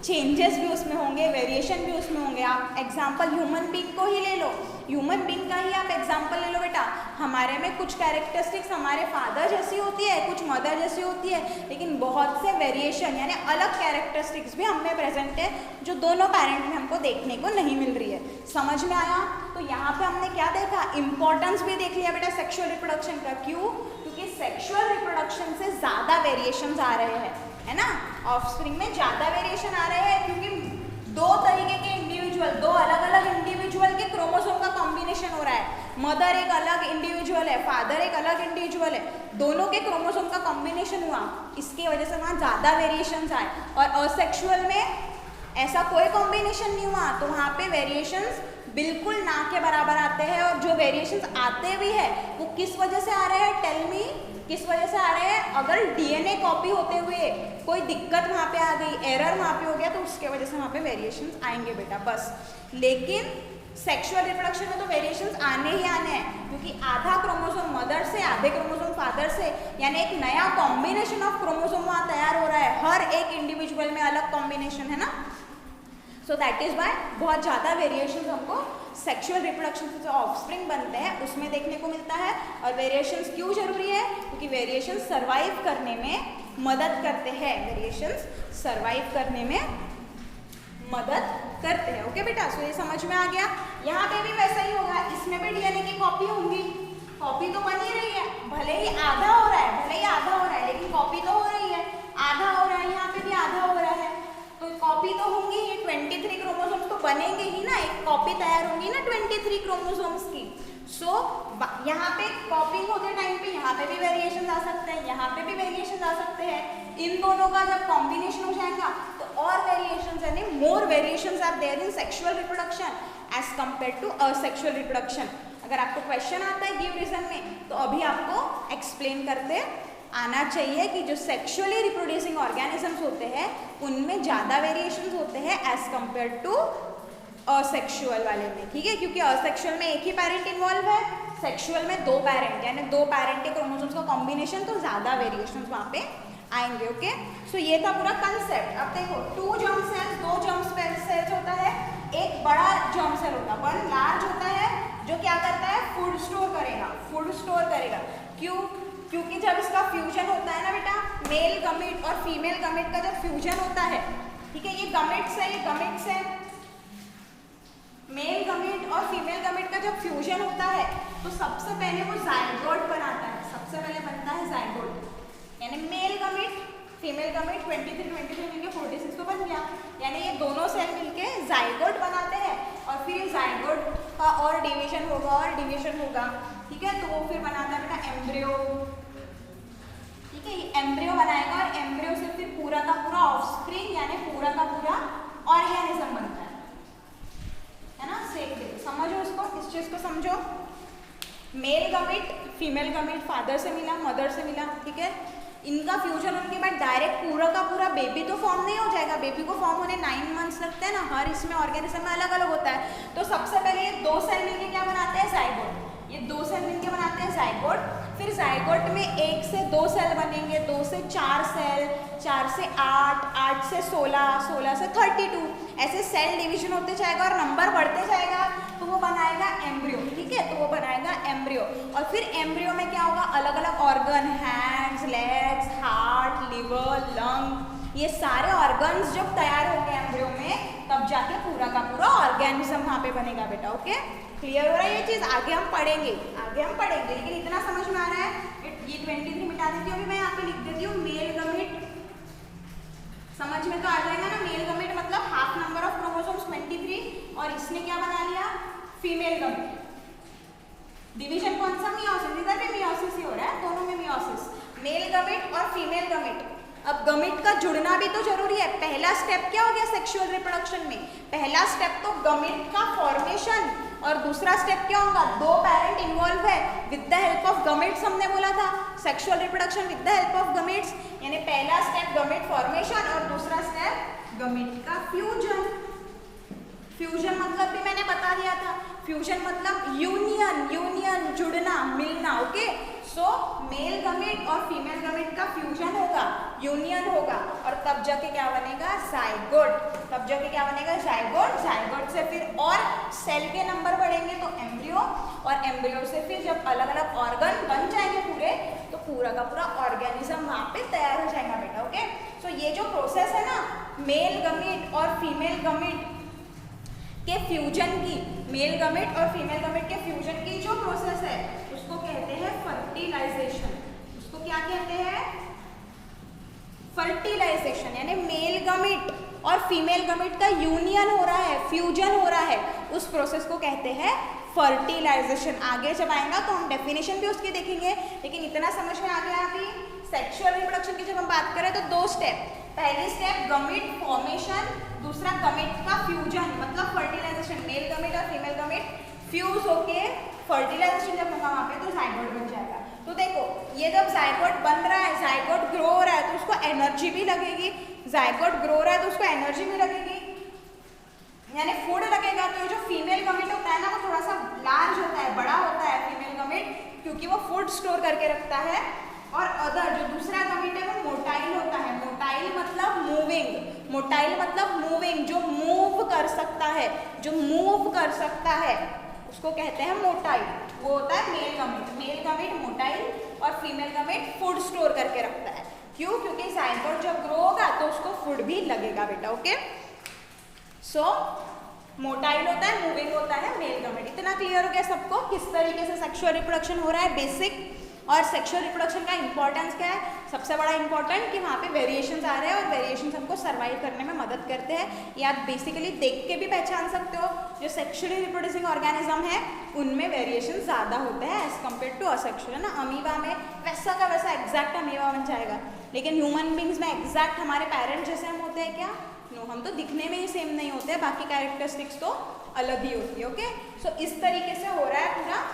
चेंजेस भी उसमें होंगे, वेरिएशन भी उसमें होंगे। आप एग्जांपल ह्यूमन बीइंग को ही ले लो, ह्यूमन बीइंग का ही आप एग्जांपल ले लो बेटा। हमारे में कुछ कैरेक्टरिस्टिक्स हमारे फादर जैसी होती है, कुछ मदर जैसी होती है, लेकिन बहुत से वेरिएशन यानी अलग कैरेक्टरिस्टिक्स भी हम में प्रेजेंट है जो दोनों पेरेंट में हमको देखने को नहीं मिल रही है। समझ में आया? तो यहाँ पे हमने क्या देखा, इंपॉर्टेंस भी देख लिया बेटा सेक्सुअल रिप्रोडक्शन का। क्यों? क्योंकि सेक्सुअल रिप्रोडक्शन से ज़्यादा वेरिएशंस आ रहे हैं, है ना, ऑफस्प्रिंग में ज़्यादा वेरिएशन आ रहे हैं, क्योंकि दो तरीके के इंडिविजुअल, दो अलग अलग इंडिविजुअल के क्रोमोसोम का कॉम्बिनेशन हो रहा है। मदर एक अलग इंडिविजुअल है, फादर एक अलग इंडिविजुअल है, दोनों के क्रोमोसोम का कॉम्बिनेशन हुआ, इसकी वजह से वहाँ ज़्यादा वेरिएशंस आए। और असेक्सुअल में ऐसा कोई कॉम्बिनेशन नहीं हुआ, तो वहाँ पे वेरिएशंस बिल्कुल ना के बराबर आते हैं। और जो वेरिएशंस आते भी है वो किस वजह से आ रहे हैं, टेल मी, किस वजह से आ रहे हैं? अगर डीएनए कॉपी होते हुए कोई दिक्कत वहाँ पे आ गई, एरर वहाँ पे हो गया, तो उसके वजह से वहाँ पे वेरिएशंस आएंगे बेटा, बस। लेकिन सेक्सुअल रिप्रोडक्शन में तो वेरिएशंस आने ही आने हैं, क्योंकि आधा क्रोमोसोम मदर से, आधे क्रोमोसोम फादर से, यानी एक नया कॉम्बिनेशन ऑफ क्रोमोसोम वहाँ तैयार हो रहा है, हर एक इंडिविजुअल में अलग कॉम्बिनेशन है ना। सो दैट इज वाई बहुत ज़्यादा वेरिएशंस हमको सेक्सुअल रिप्रोडक्शन से जो ऑफस्प्रिंग बनते हैं उसमें देखने को मिलता है। और वेरिएशंस क्यों जरूरी है? क्योंकि वेरिएशंस सर्वाइव करने में मदद करते हैं, वेरिएशंस सर्वाइव करने में मदद करते हैं। ओके बेटा, सो ये समझ में आ गया। यहाँ पे भी वैसा ही होगा, इसमें भी डीएनए की कॉपी होंगी, कॉपी तो बन ही रही है, भले ही आधा हो रहा है, भले ही आधा हो रहा है, लेकिन कॉपी तो हो रही है, आधा हो रहा है, यहाँ पे भी आधा हो रहा है, तो कॉपी तो होंगी, ये 23 क्रोमोसोम्स तो बनेंगे ही ना, एक कॉपी तैयार होंगी ना 23 क्रोमोसोम्स की। सो यहाँ पे कॉपिंग होते टाइम पे यहाँ पे भी वेरिएशन आ सकते हैं, यहाँ पे भी वेरिएशन आ सकते हैं। इन दोनों का जब कॉम्बिनेशन हो जाएगा तो और वेरिएशंस यानी more variations are there in sexual reproduction as compare to asexual reproduction. अगर आपको क्वेश्चन आता है गिव रीजन में, तो अभी आपको एक्सप्लेन करते आना चाहिए कि जो सेक्सुअली रिप्रोड्यूसिंग ऑर्गेनिजम्स होते हैं उनमें ज़्यादा वेरिएशंस होते हैं एज कम्पेयर टू असेक्सुअल वाले में, ठीक है। क्योंकि असेक्सुअल में एक ही पेरेंट इन्वॉल्व है, सेक्सुअल में दो पेरेंट, यानी दो पेरेंट के क्रोमोसोम्स का कॉम्बिनेशन, तो ज़्यादा वेरिएशंस वहाँ पे आएंगे। ओके, सो ये था पूरा कंसेप्ट। अब देखो, 2 जर्म सेल्स, 2 जर्म सेल्स होता है, एक बड़ा जर्म सेल होता है, वन लार्ज होता है, जो क्या करता है, फूड स्टोर करेगा, फूड स्टोर करेगा। क्यों? क्योंकि जब इसका फ्यूजन होता है ना बेटा, मेल गमेट और फीमेल गमेट का जब फ्यूजन होता है, ठीक है, ये गमेट्स है, ये गमेट्स है, मेल गमेट और फीमेल गमेट का जब फ्यूजन होता है तो सबसे पहले वो जाइगोट बनाता है, सबसे पहले बनता है जाइगोट, यानी मेल गमेट फीमेल गमेट 23 मिलके 46 तो बन गया, यानी ये दोनों सेल मिलके जाइगोट बनाते हैं। और फिर ये जाइगोट का और डिवीजन होगा, और डिवीजन होगा, ठीक है, तो वो फिर बनाता है बेटा एम्ब्रियो, ठीक है, ये एम्ब्रियो बनाएगा, और एम्ब्रियो से फिर पूरा का पूरा ऑफस्प्रिंग यानी पूरा का पूरा ऑर्गेनिज्म बनता है ना। समझो इसको, इस चीज को समझो। Male gamete female gamete father से मिला, मदर से मिला, ठीक है, इनका फ्यूजन होने के बाद डायरेक्ट पूरा का पूरा बेबी तो फॉर्म नहीं हो जाएगा, बेबी को फॉर्म होने 9 मंथ्स लगते हैं ना, हर इसमें ऑर्गेनिज्म में अलग अलग होता है। तो सबसे पहले ये 2 सेल मिलके क्या बनाते हैं, जाइगोट, ये 2 सेल मिलके बनाते हैं जाइगोट। फिर जाइगोट में 1 से 2 सेल बनेंगे, 2 से 4 सेल, 4 से 8, 8 से 16, 16 से 32, ऐसे सेल डिवीजन होते जाएगा और नंबर बढ़ते जाएगा, तो वो बनाएगा एम्ब्रियो, ठीक है, तो वो बनाएगा एम्ब्रियो। और फिर एम्ब्रियो में क्या होगा, अलग अलग organ, hands, legs, heart, liver, lung, ये सारे ऑर्गन्स जब तैयार होंगे एम्ब्रियो में, तब जाके पूरा का पूरा ऑर्गेनिज्म वहाँ पे बनेगा बेटा। ओके, क्लियर हो रहा है ये चीज़? आगे हम पढ़ेंगे, लेकिन इतना समझ में आ रहा है। ये 23 मिटा देती हूँ, अभी मैं यहाँ पे लिख देती हूँ मेल गमेट, समझ में तो आ जाएगा ना। मेल गमेट मतलब हाफ नंबर ऑफ क्रोमोसोम्स 23, और इसने क्या बना लिया, फीमेल गमेट। डिवीजन कौन सा, मियोसिस, इधर भी मियोसिस ही हो रहा है, दोनों में मियोसिस, मेल गमेट और फीमेल गमेट। अब गमेट का जुड़ना भी तो जरूरी है। पहला स्टेप क्या हो गया सेक्सुअल रिप्रोडक्शन में, पहला स्टेप तो गमेट का फॉर्मेशन, और दूसरा स्टेप क्या होगा, दो पेरेंट इन्वॉल्व है with the help of gametes, हमने बोला था sexual reproduction with the help of gametes, यानी पहला स्टेप गमेट फॉर्मेशन और दूसरा स्टेप गमेट का फ्यूजन। फ्यूजन मतलब भी मैंने बता दिया था, फ्यूजन मतलब यूनियन, यूनियन जुड़ना, मिलना। ओके, सो मेल गमेट और फीमेल गमेट का फ्यूजन होगा, यूनियन होगा, और तब जाके क्या बनेगा, जाइगोट। तब जाके क्या बनेगा, जाइगोट। जाइगोट से फिर और सेल के नंबर बढ़ेंगे तो एम्ब्रियो, और एम्ब्रियो से फिर जब अलग अलग ऑर्गन बन जाएंगे पूरे, तो पूरा का पूरा ऑर्गेनिज्म वहाँ पे तैयार हो जाएगा बेटा। ओके, सो ये जो प्रोसेस है ना मेल गमेट और फीमेल गमेट के फ्यूजन की, मेल गमेट और फीमेल गमेट के फ्यूजन की जो प्रोसेस है उसको कहते हैं फर्टिलाइजेशन। उसको क्या कहते हैं, फर्टिलाइजेशन, यानी मेल गमेट और फीमेल गमेट का यूनियन हो रहा है, फ्यूजन हो रहा है, उस प्रोसेस को कहते हैं फर्टिलाइजेशन। आगे जब आएगा तो हम डेफिनेशन भी उसकी देखेंगे, लेकिन इतना समझ में आ गया अभी। सेक्सुअल रिप्रोडक्शन की जब हम बात करें तो दो स्टेप, पहली स्टेप गमेट फॉर्मेशन, दूसरा गमेट का फ्यूजन मतलब फर्टिलाइजेशन। मेल गमेट और फीमेल गमेट फ्यूज होके फर्टिलाइजेशन जब होगा वहाँ पे तो जाइगोट बन जाएगा। तो देखो ये जब जाइगोट बन रहा है, जाइगोट ग्रो हो रहा है तो उसको एनर्जी भी लगेगी, जाइगोट ग्रो हो रहा है तो उसको एनर्जी भी लगेगी, यानी फूड लगेगा। तो ये जो फीमेल गमेट होता है ना वो थोड़ा सा लार्ज होता है, बड़ा होता है फीमेल गमेट, क्योंकि वो फूड स्टोर करके रखता है। और अदर जो दूसरा गमेट है वो मोटाइल होता है। मोटाइल मतलब मूविंग, मोटाइल मतलब मूविंग, जो मूव कर सकता है, जो मूव कर सकता है उसको कहते हैं मोटाइल। वो होता है male gamete. Male gamete motile और फीमेल गमेट फूड स्टोर करके रखता है। क्यों, क्योंकि जाइगोट जब ग्रो होगा तो उसको फूड भी लगेगा बेटा। ओके, सो मोटाइल होता है, मूविंग होता है मेल गमेट। इतना क्लियर हो गया सबको किस तरीके से सेक्सुअल रिप्रोडक्शन हो रहा है, बेसिक। और सेक्सुअल रिप्रोडक्शन का इंपॉर्टेंस क्या है, सबसे बड़ा इंपॉर्टेंट कि वहाँ पे वेरिएशंस आ रहे हैं और वेरिएशंस हमको सर्वाइव करने में मदद करते हैं। ये आप बेसिकली देख के भी पहचान सकते हो, जो सेक्सुअली रिप्रोड्यूसिंग ऑर्गेनिज्म है उनमें वेरिएशन ज़्यादा होते हैं एज कम्पेयर टू असेक्सुअल, है ना। अमीबा में वैसा का वैसा एग्जैक्ट अमीबा बन जाएगा, लेकिन ह्यूमन बींग्स में एग्जैक्ट हमारे पेरेंट्स जैसे हम होते हैं क्या, नो, हम तो दिखने में ही सेम नहीं होते हैं, बाकी कैरेक्टरिस्टिक्स तो अलग ही होती है। ओके, सो इस तरीके से हो रहा है पूरा।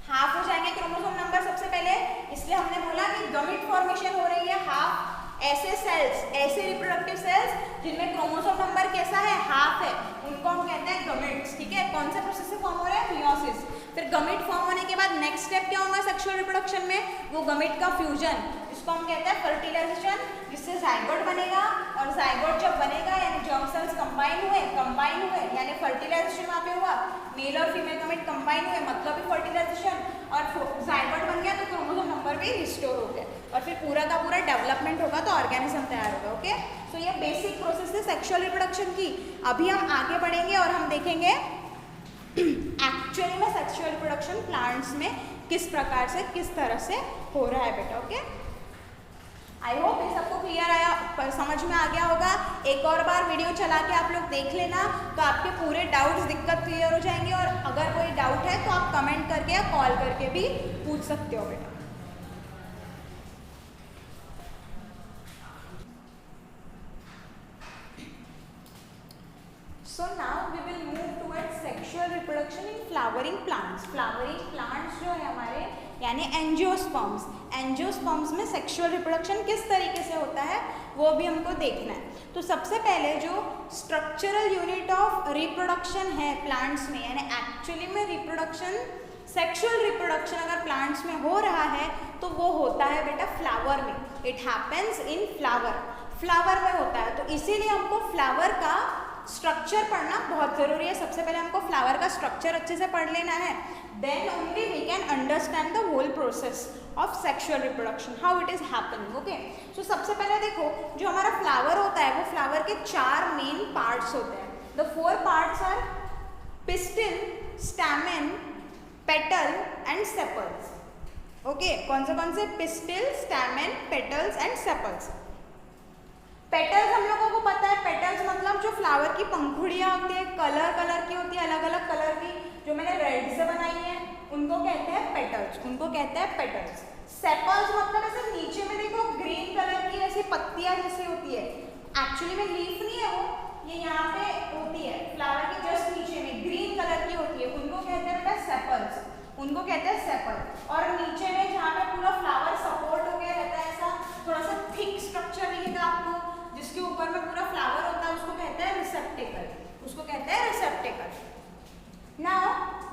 हाफ हो जाएंगे क्रोमोसोम नंबर सबसे पहले, इसलिए हमने बोला कि गमेट फॉर्मेशन हो रही है हाफ। ऐसे सेल्स, ऐसे रिप्रोडक्टिव सेल्स जिनमें क्रोमोसोम नंबर कैसा है, हाफ है, उनको हम कहते हैं गमेट्स। ठीक है, कौन सा प्रोसेस से फॉर्म हो रहा है, मियोसिस। फिर गमेट फॉर्म होने के बाद नेक्स्ट स्टेप क्या होगा सेक्सुअल रिप्रोडक्शन में, वो गमेट का फ्यूजन, इसको हम कहते हैं फर्टिलाइजेशन, जिससे जाइगोट बनेगा। और जाइगोट जब बनेगा यानी जर्म सेल्स कंबाइन हुए यानी फर्टिलाइजेशन वहाँ पे हुआ, मेल और फीमेल गमेट कंबाइन हुए मतलब भी फर्टिलाइजेशन, और जाइगोट बन गया तो क्रोमोसोम नंबर भी रिस्टोर हो गया, और फिर पूरा का पूरा डेवलपमेंट होगा तो ऑर्गेनिज्म तैयार होगा। ओके, सो ये बेसिक प्रोसेस है सेक्सुअल रिप्रोडक्शन की। अभी हम आगे बढ़ेंगे और हम देखेंगे एक्चुअली में सेक्सुअल रिप्रोडक्शन प्लांट्स में किस प्रकार से, किस तरह से हो रहा है बेटा। ओके, आई होप ये सबको क्लियर आया, समझ में आ गया होगा। एक और बार वीडियो चला के आप लोग देख लेना तो आपके पूरे डाउट्स, दिक्कत क्लियर हो जाएंगे। और अगर कोई डाउट है तो आप कमेंट करके या कॉल करके भी पूछ सकते हो बेटा। So now we will move towards sexual reproduction in flowering plants. Flowering plants जो है हमारे यानी एंजियोस्पर्म्स, एंजियोस्पर्म्स में सेक्सुअल रिप्रोडक्शन किस तरीके से होता है वो भी हमको देखना है। तो सबसे पहले जो स्ट्रक्चरल यूनिट ऑफ रिप्रोडक्शन है प्लांट्स में, यानी एक्चुअली में रिप्रोडक्शन, सेक्सुअल रिप्रोडक्शन अगर प्लांट्स में हो रहा है तो वो होता है बेटा फ्लावर में। It happens in flower, flower में होता है। तो इसीलिए हमको फ्लावर का स्ट्रक्चर पढ़ना बहुत ज़रूरी है। सबसे पहले हमको फ्लावर का स्ट्रक्चर अच्छे से पढ़ लेना है, then only we can understand the whole process of sexual reproduction, how it is happening. Okay, so सबसे पहले देखो जो हमारा फ्लावर होता है वो फ्लावर के 4 मेन पार्ट्स होते हैं। The 4 parts are pistil, stamen, petal and sepals. Okay, कौन से pistil, stamen, petals and sepals. Petals हम लोगों को पता है, पेटल्स मतलब जो फ्लावर की पंखुड़ियाँ होती है, कलर की होती है, अलग अलग कलर की, जो मैंने रेड से बनाई है उनको कहते हैं पेटल्स, उनको कहते हैं पेटल्स। सेपल्स मतलब ऐसे नीचे में देखो ग्रीन कलर की ऐसी पत्तियाँ जैसी होती है, एक्चुअली में लीफ नहीं है वो, ये यहाँ पे होती है फ्लावर के जस्ट नीचे में ग्रीन कलर की होती है, उनको कहते हैं बेटा सेपल्स, उनको कहते हैं सेपल। और नीचे में जहाँ पे पूरा फ्लावर सपोर्ट हो गया रहता है, ऐसा थोड़ा सा थिक स्ट्रक्चर दिखेगा आपको, जिसके ऊपर में पूरा फ्लावर होता है, उसको कहते हैं रिसेप्टेकल, उसको कहते हैं receptacle. Now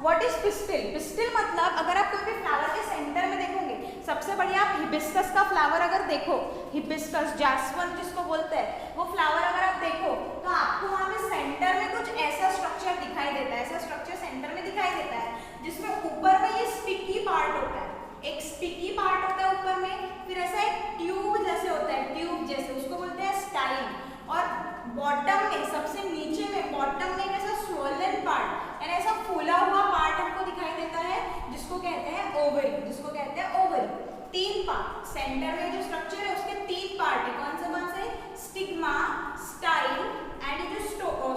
what is pistil? Pistil मतलब अगर आप कोई भी फ्लावर के सेंटर में देखोगे, सबसे बढ़िया आप हिबिस्कस का फ्लावर अगर देखो, हिबिस्कस जैस्मिन जिसको बोलते हैं, वो फ्लावर अगर आप देखो तो आपको वहाँ पे सेंटर में कुछ ऐसा स्ट्रक्चर दिखाई देता है, ऐसा स्ट्रक्चर सेंटर में दिखाई देता है, जिसमें ऊपर में ये स्टिकी पार्ट होता है, एक स्टिकी पार्ट होता है ऊपर में, फिर ऐसा एक ट्यूब जैसे होता है, ट्यूब जैसे, उसको बोलते हैं स्टाइल। और बॉटम में, सबसे नीचे में बॉटम में ऐसा स्वोलन पार्ट यानी ऐसा फूला हुआ पार्ट हमको दिखाई देता है, जिसको कहते हैं ओवरी, जिसको कहते हैं ओवरी। तीन पार्ट, सेंटर में जो स्ट्रक्चर है उसके तीन पार्ट है, कौन से? स्टिग्मा, स्टाइल एंड जो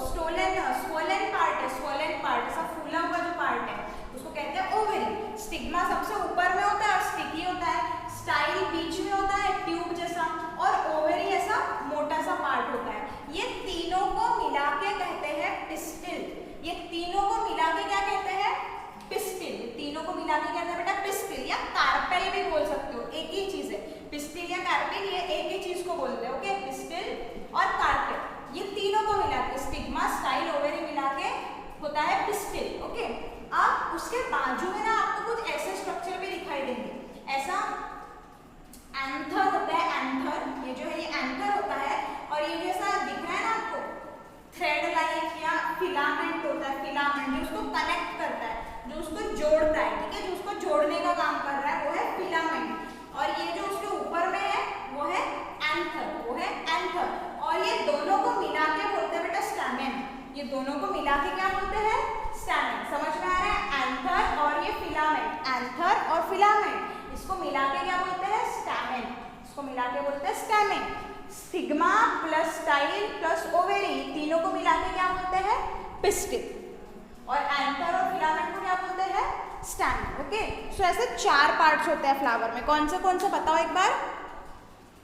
स्वोलन पार्ट है, स्वोलन पार्ट ऐसा फूला हुआ जो पार्ट है उसको कहते हैं ओवरी। स्टिग्मा सबसे ऊपर में होता है और स्टिकी होता है, स्टाइल बीच में होता है ट्यूब जैसा, और ओवरी ऐसा मोटा सा पार्ट होता है। ये तीनों को मिला के कहते हैं पिस्टिल। ये तीनों को मिला के क्या कहते हैं? पिस्टिल। तीनों को मिला के कहते हैं बेटा पिस्टिल, या कार्पेल भी बोल सकते हो, एक ही चीज है, पिस्टिल या कार्पेल, ये एक ही चीज को बोलते हैं। ओके, पिस्टिल और कार्पेल, ये तीनों को मिला के स्टिग्मा, स्टाइल, ओवरी मिला के होता है पिस्टिल। ओके, अब उसके बाजू में ना आपको कुछ ऐसे स्ट्रक्चर भी दिखाई देंगे, ऐसा एंथर होता है, एंथर, ये जो है ये एंथर होता है, और ये जैसा दिख रहा है ना आपको थ्रेड लाइक या फिलामेंट होता है, फिलामेंट जो उसको कनेक्ट करता है, जो उसको जोड़ता है, ठीक है, जो उसको जोड़ने का काम कर रहा है वो है फिलामेंट, और ये जो उसके ऊपर में है वो है एंथर, वो है एंथर, और ये दोनों को मिला के बोलते हैं बेटा स्टैमेन। ये दोनों को मिला के क्या बोलते हैं? स्टैमेन। समझ में आ रहा है? एंथर और ये फिलामेंट, एंथर और फिलामेंट, इसको मिला के क्या बोलते हैं? स्टैमेन। इसको मिला के बोलते हैं stamen. Stigma plus style plus ovary, तीनों को मिला के क्या बोलते हैं? पिस्टिल। और एंथर और फिलामेंट को क्या बोलते हैं? स्टैमेन। ओके, सो ऐसे चार पार्ट्स होते हैं फ्लावर में, कौन से बताओ एक बार?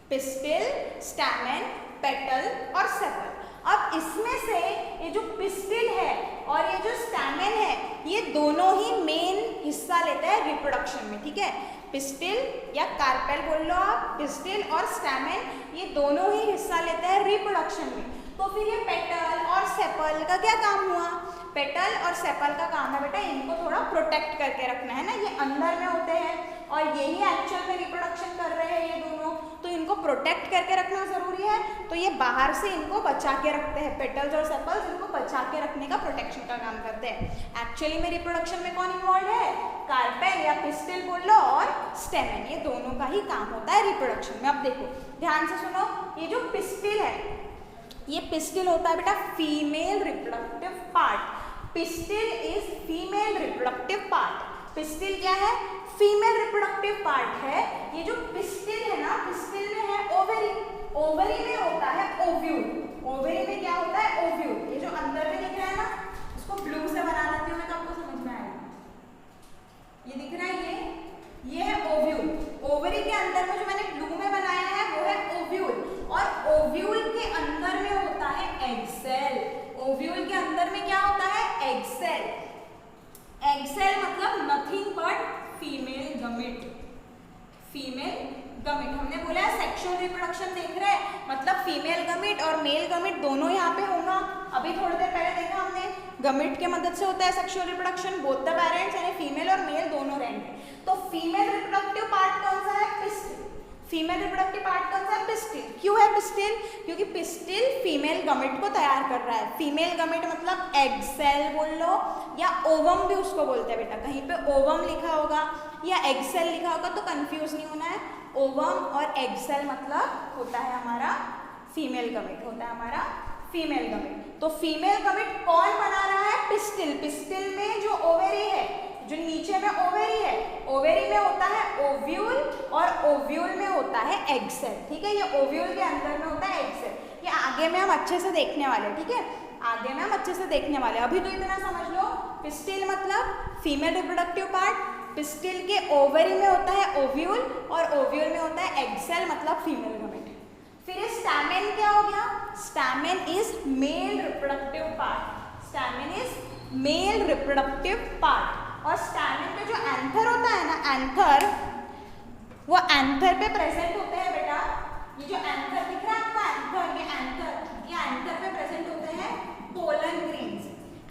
पिस्टिल, स्टैमेन, पेटल और सेपल। अब इसमें से ये जो पिस्टिल है और ये जो स्टैमेन है, ये दोनों ही मेन हिस्सा लेते हैं रिप्रोडक्शन में, ठीक है। पिस्टिल या कार्पेल बोल लो आप, पिस्टिल और स्टैमेन ये दोनों ही हिस्सा लेते हैं रिप्रोडक्शन में। तो फिर ये पेटल और सेपल का क्या काम हुआ? पेटल और सेपल का काम है बेटा इनको थोड़ा प्रोटेक्ट करके रखना है ना, ये अंदर में होते हैं और यही एक्चुअल में रिप्रोडक्शन कर रहे हैं ये दोनों, तो इनको प्रोटेक्ट करके रखना जरूरी है, तो ये बाहर से इनको बचा के रखते हैं, पेटल्स और सेपल्स इनको बचा के रखने का, प्रोटेक्शन का काम करते हैं। एक्चुअली में रिप्रोडक्शन में कौन इन्वॉल्व है? कार्पेल या पिस्टिल बोल लो और स्टेमेन, ये दोनों का ही काम होता है रिप्रोडक्शन में। अब देखो ध्यान से सुनो, ये जो पिस्टिल है, ये पिस्टिल होता है बेटा female reproductive part. Pistil is female reproductive part. Pistil क्या है? फीमेल रिप्रोडक्टिव पार्ट है। ये जो पिस्टिल है ना, पिस्टिल में है ओवरी, ओवरी में होता है ओव्यूल, ओवरी में क्या होता है? ओव्यूल। ये जो अंदर में दिख रहा है ना, इसको ब्लू से बना देती हूँ मैं, तो आपको समझ में आएगा। ये दिख रहा है, ये है ओव्यूल। ओवरी के अंदर में जो मैंने ब्लू में बनाया है वो है ओव्यूल, और ओव्यूल के अंदर में होता है एग सेल। ओव्यूल के अंदर में क्या होता है? Egg cell. एग सेल मतलब nothing but female gamete. Female gamete, हमने बोला है सेक्सुअल रिप्रोडक्शन देख रहे हैं, मतलब फीमेल गमेट और मेल गमेट दोनों यहाँ पे होगा। अभी थोड़ी देर पहले देखा हमने, गमेट के मदद से होता है sexual reproduction, both the parents यानी फीमेल और मेल दोनों रहेंगे। तो फीमेल रिप्रोडक्टिव पार्ट कौन सा है? पिस्टिल। फीमेल रिप्रोडक्टिव पार्ट कौन सा है? पिस्टिल। क्यों है पिस्टिल? क्योंकि पिस्टिल फीमेल गमेट को तैयार कर रहा है। फीमेल गमेट मतलब एग सेल बोल लो या ओवम भी उसको बोलते हैं बेटा, कहीं पे ओवम लिखा होगा या एग सेल लिखा होगा तो कंफ्यूज नहीं होना है। ओवम और एग सेल मतलब होता है हमारा फीमेल गमेट, होता है हमारा फीमेल गमेट। तो फीमेल गमेट कौन बना रहा है? पिस्टिल। पिस्टिल में जो ओवेरी है, जो नीचे में ओवेरी है, ओवेरी में होता है ओव्यूल और ओव्यूल में होता है एग सेल, ठीक है। ये ओव्यूल के अंदर में होता है एग सेल। ये आगे में हम अच्छे से देखने वाले हैं, ठीक है, आगे में हम अच्छे से देखने वाले हैं। अभी तो इतना समझ लो, पिस्टिल मतलब फीमेल रिप्रोडक्टिव पार्ट, पिस्टिल के ओवरी में होता है ओव्यूल और ओव्यूल में होता है एग सेल मतलब फीमेल गमेट। फिर स्टैमेन क्या हो गया? Stamen is male reproductive part. Stamen is male reproductive part. और स्टैमेन पे जो एंथर होता है ना, एंथर, वो एंथर पे प्रेजेंट होते हैं बेटा। ये जो एंथर दिख रहा है आपका, एंथर, ये एंथर पे प्रेजेंट होते हैं पोलन ग्रेन्स।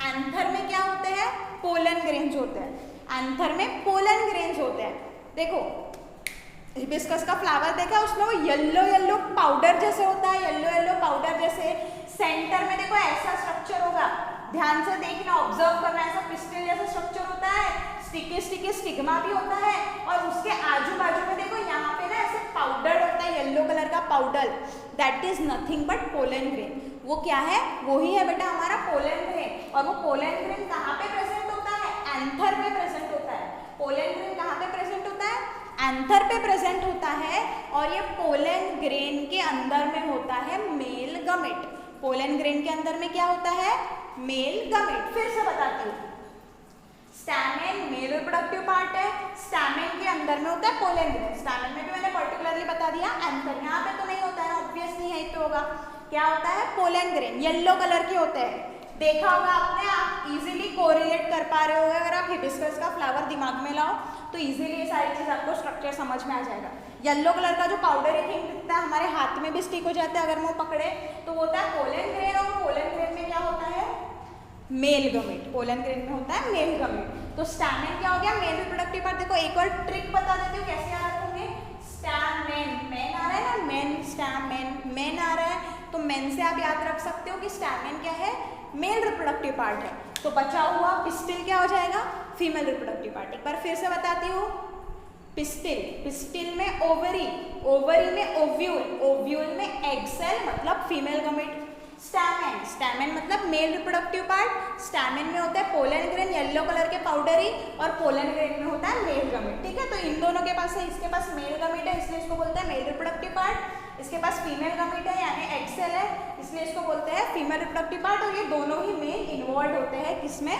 एंथर में क्या होते हैं? पोलन ग्रेन्स होते हैं। एंथर में पोलन ग्रेन्स होते हैं। देखो हिबिस्कस का फ्लावर देखा, उसमें वो येलो येलो पाउडर जैसे होता है, येलो येलो पाउडर जैसे। सेंटर में देखो ऐसा स्ट्रक्चर होगा, ध्यान से देखना, ऑब्जर्व करना, ऐसा पिस्टिल जैसा स्ट्रक्चर होता है, स्टिकी स्टिकी स्टिग्मा भी होता है। और उसके आजू बाजू में देखो यहाँ पे ना ऐसे पाउडर होता है, येलो कलर का powder, that is nothing but pollen grain. वो क्या है? वो ही है बेटा हमारा पोलन ग्रेन। और वो पोलन ग्रेन कहाँ पे प्रेजेंट होता है? एंथर पे प्रेजेंट होता है। पोलन ग्रेन कहाँ पे प्रेजेंट होता है? एंथर पे प्रेजेंट होता है। और ये पोलन ग्रेन के अंदर में होता है मेल गमेट। पोलन ग्रेन के अंदर में क्या होता है? Male gamete. फिर से बताती हूँ, स्टैमेन मेल रिप्रोडक्टिव पार्ट है, स्टैमेन के अंदर में होता है पोलन ग्रेन। स्टैमेन में भी मैंने पर्टिकुलरली बता दिया, एंथर यहाँ पे तो नहीं होता है, ऑब्वियसली यहीं पे होगा। क्या होता है? पोलन ग्रेन, येलो कलर के होते हैं। देखा होगा आपने, आप इजीली कोरिलेट कर पा रहे होगे। अगर आप हिबिस्कस का फ्लावर दिमाग में लाओ तो इजीली ये सारी चीज़ आपको स्ट्रक्चर समझ में आ जाएगा। येलो कलर का जो पाउडरी थिंग दिखता है, हमारे हाथ में भी स्टिक हो जाता है अगर वो पकड़े, तो वो होता है पोलन ग्रेन। और पोलन ग्रेन में क्या होता है? मेल गमेट। पोलन ग्रेन में होता है मेल गमेट। तो स्टैमेन क्या हो गया? Mail reproductive part. देखो एक और ट्रिक बता देती हूँ कैसे याद रखोगे। स्टैमेन, मेन आ रहा है ना, मेन, स्टैमेन, मेन आ रहा है, तो मेन से आप याद रख सकते हो कि स्टैमेन क्या है? मेल रिप्रोडक्टिव पार्ट है। तो बचा हुआ पिस्टिल क्या हो जाएगा? Female reproductive part. एक बार फिर से बताती हूँ, पिस्टिल, पिस्टिल में ओवरी, ओवरी में ओव्यूल, ओव्यूल में एग सेल मतलब फीमेल गमेट। स्टैमेन, स्टैमेन मतलब मेल रिप्रोडक्टिव पार्ट। स्टैमेन में होता है पोलन ग्रेन, येलो कलर के पाउडरी, और पोलन ग्रेन में होता है मेल गमेट। ठीक है, तो इन दोनों के पास है, इसके पास मेल गमेट है इसलिए इसको बोलते हैं मेल रिप्रोडक्टिव पार्ट, इसके पास फीमेल गमेट है यानी एग सेल है इसलिए इसको बोलते हैं फीमेल रिप्रोडक्टिव पार्ट। और ये दोनों ही मेल इन्वॉल्व होते हैं किसमें?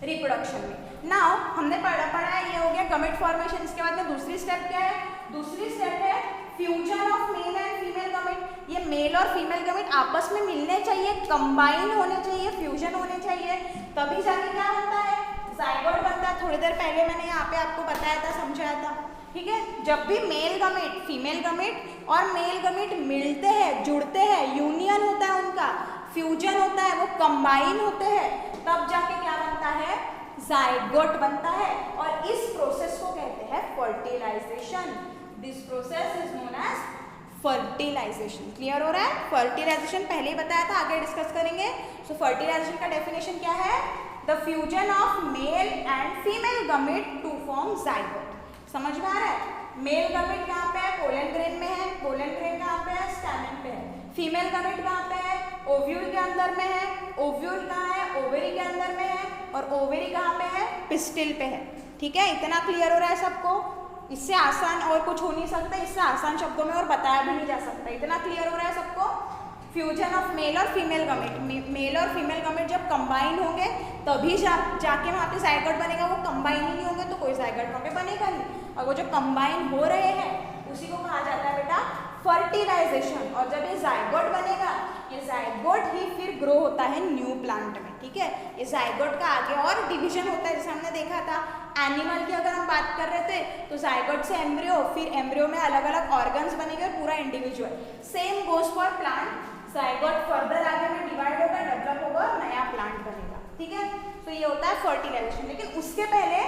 रिप्रोडक्शन में। नाउ हमने पढ़ा ये हो गया गमेट फॉर्मेशन। इसके बाद में दूसरी स्टेप क्या है? दूसरी स्टेप है fusion of male and female gamete. ये मेल और फीमेल गमेट आपस में मिलने चाहिए, कंबाइन होने चाहिए, फ्यूजन होने चाहिए, तभी जाके क्या बनता है? जाइगोट बनता है। थोड़ी देर पहले मैंने यहाँ पे आपको बताया था, समझाया था। ठीक है, जब भी मेल गमेट, फीमेल गमेट और मेल गमेट मिलते हैं, जुड़ते हैं, यूनियन होता है उनका, फ्यूजन होता है, वो कंबाइन होते हैं, तब जाके क्या बनता है? जाइगोट बनता है। और इस प्रोसेस को कहते हैं fertilization. This process is known as fertilization. Clear हो रहा है? फर्टिलाइजेशन पहले ही बताया था, आगे डिस्कस करेंगे। सो फर्टिलाइजेशन का डेफिनेशन क्या है? The fusion of male and female gamete to form zygote. समझ में आ रहा है? मेल गमेट कहाँ पे है? पोलन ग्रेन में है। पोलन ग्रेन कहाँ पे है? स्टैमेन पे है। फीमेल गमेट कहाँ पे है? ओव्यूल के अंदर में है। ओव्यूल कहाँ है? ओवेरी के अंदर में है। और ओवेरी कहाँ पे है? पिस्टिल पे है। ठीक है, इतना क्लियर हो रहा है सबको? इससे आसान और कुछ हो नहीं सकता, इससे आसान शब्दों में और बताया भी नहीं जा सकता। इतना क्लियर हो रहा है सबको? फ्यूजन ऑफ मेल और फीमेल गमेट, मेल और फीमेल गमेट जब कंबाइन होंगे तभी जाके वहाँ पे जाइगोट बनेगा। वो कंबाइन ही नहीं होंगे तो कोई जाइगोट वहाँ पे बनेगा नहीं। और वो जो कंबाइन हो रहे हैं उसी को कहा जाता है बेटा फर्टिलाइजेशन। और जब ये जाइगोट बनेगा, ये जाइगोट ही फिर ग्रो होता है न्यू प्लांट में। ठीक है, ये जाइगोट का आगे और डिवीजन होता है, जैसे हमने देखा था एनिमल की अगर हम बात कर रहे थे तो जाइगोट से एम्ब्रियो, फिर एम्ब्रियो में अलग अलग ऑर्गन्स बनेंगे और पूरा individual. Same goes for plant, zygote further आगे में डिवाइड होगा, डेवलप होगा और नया प्लांट बनेगा। ठीक है, तो ये होता है फर्टिलाइजेशन। लेकिन उसके पहले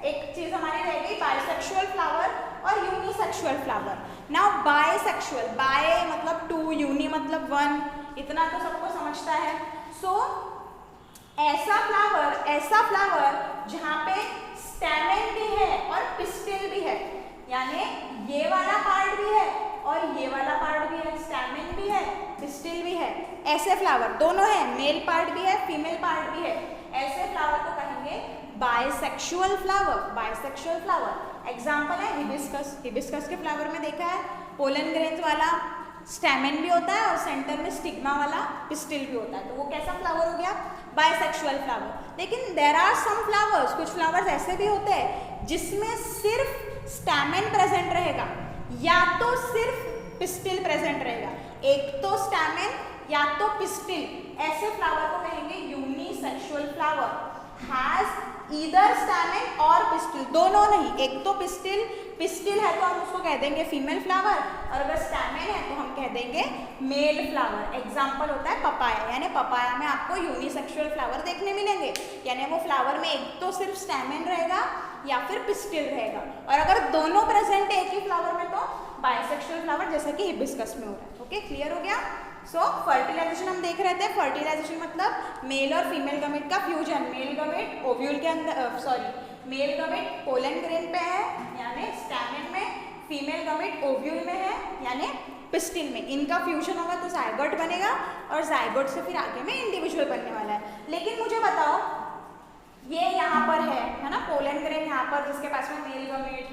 एक चीज हमारी रह गई, बाइसेक्सुअल फ्लावर और unisexual flower. Now bisexual, bi मतलब टू, यूनि मतलब वन, इतना तो सबको समझता है। सो ऐसा फ्लावर जहाँ पे स्टैमेन भी है और पिस्टिल भी है, यानी ये वाला पार्ट भी है और ये वाला पार्ट भी है, स्टैमेन भी है, पिस्टिल भी है। ऐसे फ्लावर दोनों है, मेल पार्ट भी है, फीमेल पार्ट भी है। ऐसे फ्लावर को कहेंगे bisexual flower. Bisexual flower example है हिबिस्कस। हिबिस्कस के फ्लावर में देखा है पोलन ग्रेन्स वाला स्टैमेन भी होता है और सेंटर में स्टिग्मा वाला पिस्टिल भी होता है, तो वो कैसा फ्लावर हो गया? Bisexual flower. लेकिन देयर आर सम फ्लावर्स, कुछ फ्लावर्स ऐसे भी होते हैं जिसमें सिर्फ स्टैमेन प्रेजेंट रहेगा या तो सिर्फ पिस्टिल प्रेजेंट रहेगा। एक तो स्टैमेन या तो पिस्टिल, ऐसे फ्लावर को कहेंगे unisexual flower. Has either stamen और पिस्टिल, दोनों नहीं, एक तो पिस्टिल, पिस्टिल है तो हम उसको कह देंगे फीमेल फ्लावर, और अगर स्टैमेन है तो हम कह देंगे मेल फ्लावर। एग्जाम्पल होता है पपाया, यानी पपाया में आपको यूनिसेक्सुअल फ्लावर देखने मिलेंगे, यानी वो फ्लावर में एक तो सिर्फ स्टैमेन रहेगा या फिर पिस्टिल रहेगा, और अगर दोनों प्रेजेंट है एक ही फ्लावर में तो बाइसेक्सुअल फ्लावर, जैसा कि हिबिस्कस में हो रहा है। ओके, क्लियर हो गया। सो फर्टिलाइजेशन हम देख रहे थे। फर्टिलाइजेशन मतलब मेल और फीमेल गमेट का फ्यूजन। मेल गमेट ओव्यूल के अंदर, मेल गमेट पोलन ग्रेन पे है यानी स्टैमेन में, फीमेल गमेट ओव्यूल में है यानी पिस्टिल में। इनका फ्यूजन होगा तो जाइगोट बनेगा, और जाइगोट से फिर आगे में इंडिविजुअल बनने वाला है। लेकिन मुझे बताओ, ये यहाँ पर है ना, पोलन ग्रेन यहाँ पर जिसके पास में मेल गमेट,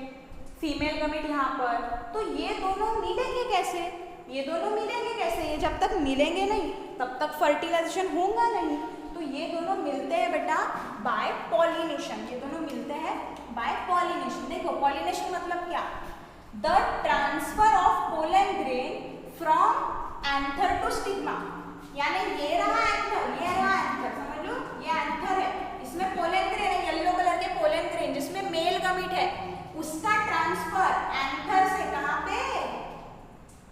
फीमेल गमेट यहाँ पर, तो ये दोनों मिलेंगे कैसे? ये दोनों मिलेंगे कैसे? ये जब तक मिलेंगे नहीं तब तक फर्टिलाइजेशन होगा नहीं। तो ये दोनों मिलते हैं बेटा बाय पॉलिनेशन, ये दोनों मिलते हैं बाय पॉलिनेशन। देखो पॉलिनेशन मतलब क्या? The transfer of pollen grain from anther to stigma, यानी ये रहा एंथर, ये रहा एंथर, समझ लो ये एंथर है, इसमें पोलन ग्रेन है, येलो कलर के पोलन ग्रेन जिसमें मेल गमीट है, उसका ट्रांसफर एंथर से कहाँ पे?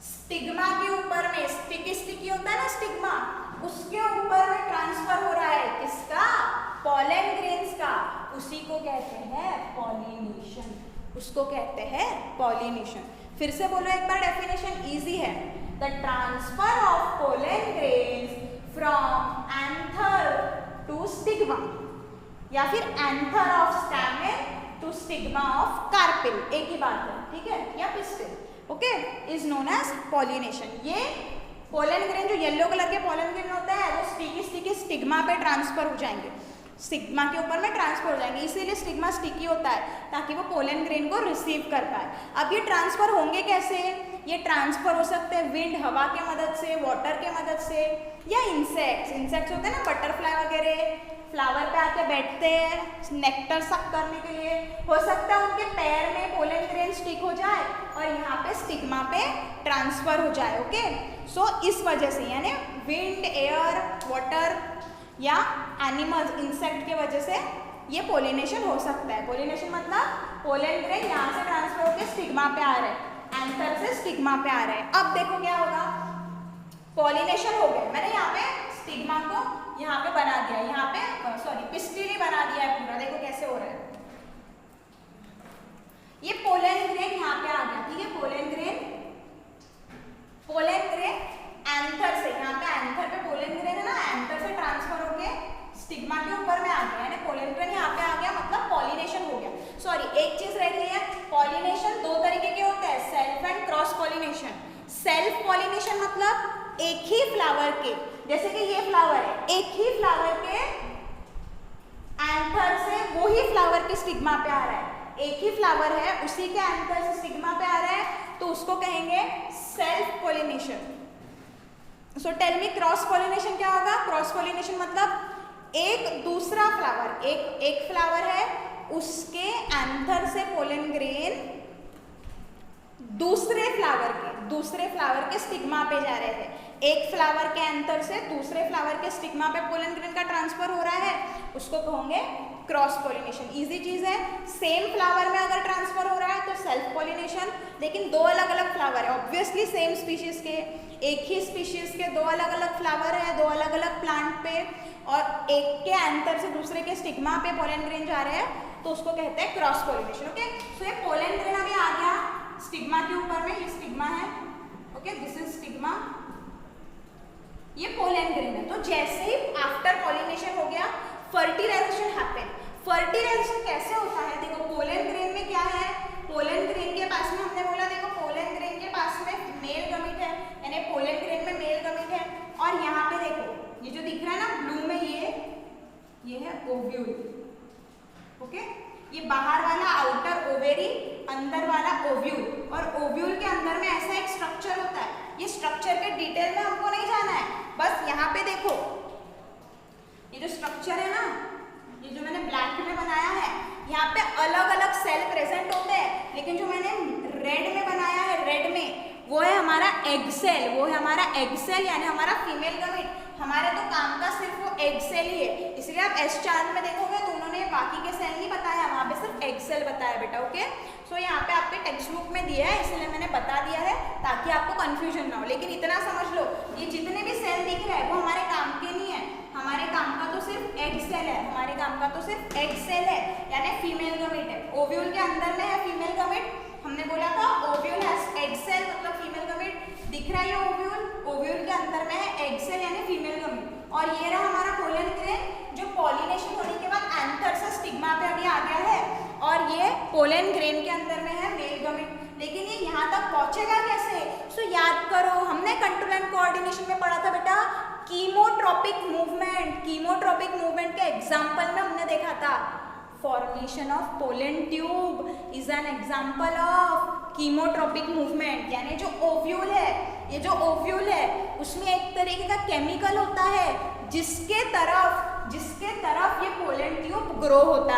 स्टिग्मा के ऊपर में। स्टिकी स्टिकी होता है ना स्टिग्मा, उसके ऊपर में ट्रांसफर हो रहा है किसका? पोलन ग्रेन्स का। उसी को कहते हैं पॉलिनेशन, उसको कहते हैं पॉलिनेशन। फिर से बोलो एक बार, डेफिनेशन इजी है। The transfer of pollen grains from anther to stigma, या फिर anther of stamen to stigma of carpel, एक ही बात है, ठीक है, या pistil. Okay, is known as pollination. ये पोलन ग्रेन जो येलो कलर के पोलन ग्रेन होता है वो स्टिकी स्टिकी स्टिग्मा पे ट्रांसफर हो जाएंगे, स्टिग्मा के ऊपर में ट्रांसफर हो जाएंगे, इसीलिए स्टिग्मा स्टिकी होता है ताकि वो पोलन ग्रेन को रिसीव कर पाए। अब ये ट्रांसफर होंगे कैसे? ये ट्रांसफर हो सकते हैं विंड, हवा के मदद से, वाटर के मदद से, या इंसेक्ट्स। इंसेक्ट्स होते हैं ना बटरफ्लाई वगैरह, फ्लावर पे आके बैठते हैं नेक्टर सक करने के लिए, हो सकता है उनके पैर में पोलन ग्रेन स्टिक हो जाए और यहाँ पे स्टिग्मा पे ट्रांसफर हो जाए। ओके, सो इस वजह से यानी विंड, एयर, वाटर या एनिमल्स, इंसेक्ट के वजह से ये पोलिनेशन हो सकता है। पोलिनेशन मतलब पोलन ग्रेन यहाँ से ट्रांसफर होकर स्टिग्मा पे आ रहे हैं, एंथर से स्टिग्मा पे आ रहे हैं। अब देखो क्या होगा, पोलिनेशन हो गया, मैंने यहाँ पे स्टिग्मा को यहाँ पे बना दिया, यहाँ पे पिस्टिल ही बना दिया है पूरा। देखो कैसे हो रहा है, ये पोलन ग्रेन यहाँ पे आ गया, ठीक है, पोलन ग्रेन एंथर से, यहाँ पे एंथर पे पोलन ग्रेन है ना, एंथर से ट्रांसफर होके स्टिग्मा के ऊपर में आ गया, यानी पोलन ग्रेन यहाँ पे आ गया, मतलब पॉलिनेशन हो गया। सॉरी, एक चीज रह गई है, पॉलिनेशन दो तरीके के होते हैं, self and cross pollination. Self pollination मतलब एक ही फ्लावर के, जैसे कि ये फ्लावर है, एक ही फ्लावर के एंथर से वो ही फ्लावर के स्टिग्मा पे आ रहा है, एक ही फ्लावर है उसी के एंथर से स्टिग्मा पे आ रहा है, तो उसको कहेंगे self pollination. So tell me, cross pollination क्या होगा? क्रॉस पॉलिनेशन मतलब एक दूसरा फ्लावर, एक फ्लावर है उसके एंथर से पोलन ग्रेन दूसरे फ्लावर के स्टिग्मा पे जा रहे हैं। एक फ्लावर के एंथर से दूसरे फ्लावर के स्टिग्मा पे पोलन ग्रेन का ट्रांसफर हो रहा है, उसको कहोगे क्रॉस पॉलिनेशन। इजी चीज है, सेम फ्लावर में अगर ट्रांसफर हो रहा है तो सेल्फ पॉलिनेशन, लेकिन दो अलग अलग फ्लावर है, ऑब्वियसली सेम स्पीशीज के, एक ही स्पीशीज के दो अलग अलग फ्लावर है, दो अलग अलग प्लांट पे, और एक के एंथर से दूसरे के स्टिग्मा पे पोलन ग्रेन जा रहे हैं, तो उसको कहते हैं क्रॉस पॉलिनेशन। ओके, सो ये पोलन ग्रेन अभी आ गया स्टिग्मा के ऊपर में, ये स्टिग्मा है, ओके, दिस इज स्टिग्मा, ये पोलन ग्रेन है। तो जैसे ही आफ्टर पॉलिनेशन हो गया, फर्टिलाइजेशन हैपन। फर्टिलाइजेशन कैसे होता है? देखो पोलन ग्रेन में क्या है, पोलन ग्रेन के पास में हमने बोला, देखो पोलन ग्रेन के पास में मेल गमीट है, यानी पोलन ग्रेन में मेल गमीट है, और यहाँ पे देखो ये जो दिख रहा है ना ब्लू में, ये है ओव्यूल। ओके, ये बाहर वाला आउटर ओवेरी, अंदर वाला ओव्यूल, और ओव्यूल के अंदर में ऐसा एक स्ट्रक्चर होता है। ये स्ट्रक्चर के डिटेल में हमको नहीं जाना है, बस यहाँ पे देखो ये जो स्ट्रक्चर है ना, ये जो मैंने ब्लैक में बनाया है, यहाँ पे अलग अलग सेल प्रेजेंट होते हैं, लेकिन जो मैंने रेड में बनाया है, रेड में वो है हमारा एग सेल, वो है हमारा एग सेल यानी हमारा फीमेल गमीट। हमारे तो काम का सिर्फ वो एग सेल ही है, इसलिए आप एस चार्ट में देखोगे तो उन्होंने बाकी के सेल नहीं बताया, वहाँ पे सिर्फ एग सेल बताया बेटा। ओके, सो यहाँ पे आपके टेक्स्ट बुक में दिया है इसलिए मैंने बता दिया है ताकि आपको कंफ्यूजन ना हो। लेकिन इतना समझ लो ये जितने भी सेल दिख रहे हैं वो हमारे काम के नहीं है, हमारे काम का तो सिर्फ एग सेल है, हमारे काम का तो सिर्फ एग सेल है यानी फीमेल गमीट है। ओव्यूल के अंदर में है फीमेल गमीट, हमने बोला था ओव्यूल हैज एग सेल मतलब फीमेल गमीट, दिख रहा है ये ओव्यूल, ओव्यूल के अंदर में है एग सेल यानी फीमेल गमीट। और ये रहा हमारा पोलन ग्रेन जो पॉलिनेशन होने के बाद एंथर से स्टिग्मा पे अभी आ गया है, और ये पोलन ग्रेन के अंदर में है मेल गमीट। लेकिन ये यहाँ तक पहुंचेगा कैसे? सो याद करो हमने कंट्रोल एंड कोऑर्डिनेशन में पढ़ा था बेटा कीमोट्रोपिक मूवमेंट, कीमोट्रोपिक मूवमेंट के एग्जाम्पल में हमने देखा था formation of pollen tube is an example of chemotropic movement. यानी जो ओव्यूल है, ये जो ओव्यूल है उसमें एक तरीके का केमिकल होता है जिसके तरफ ये पोलन ट्यूब ग्रो होता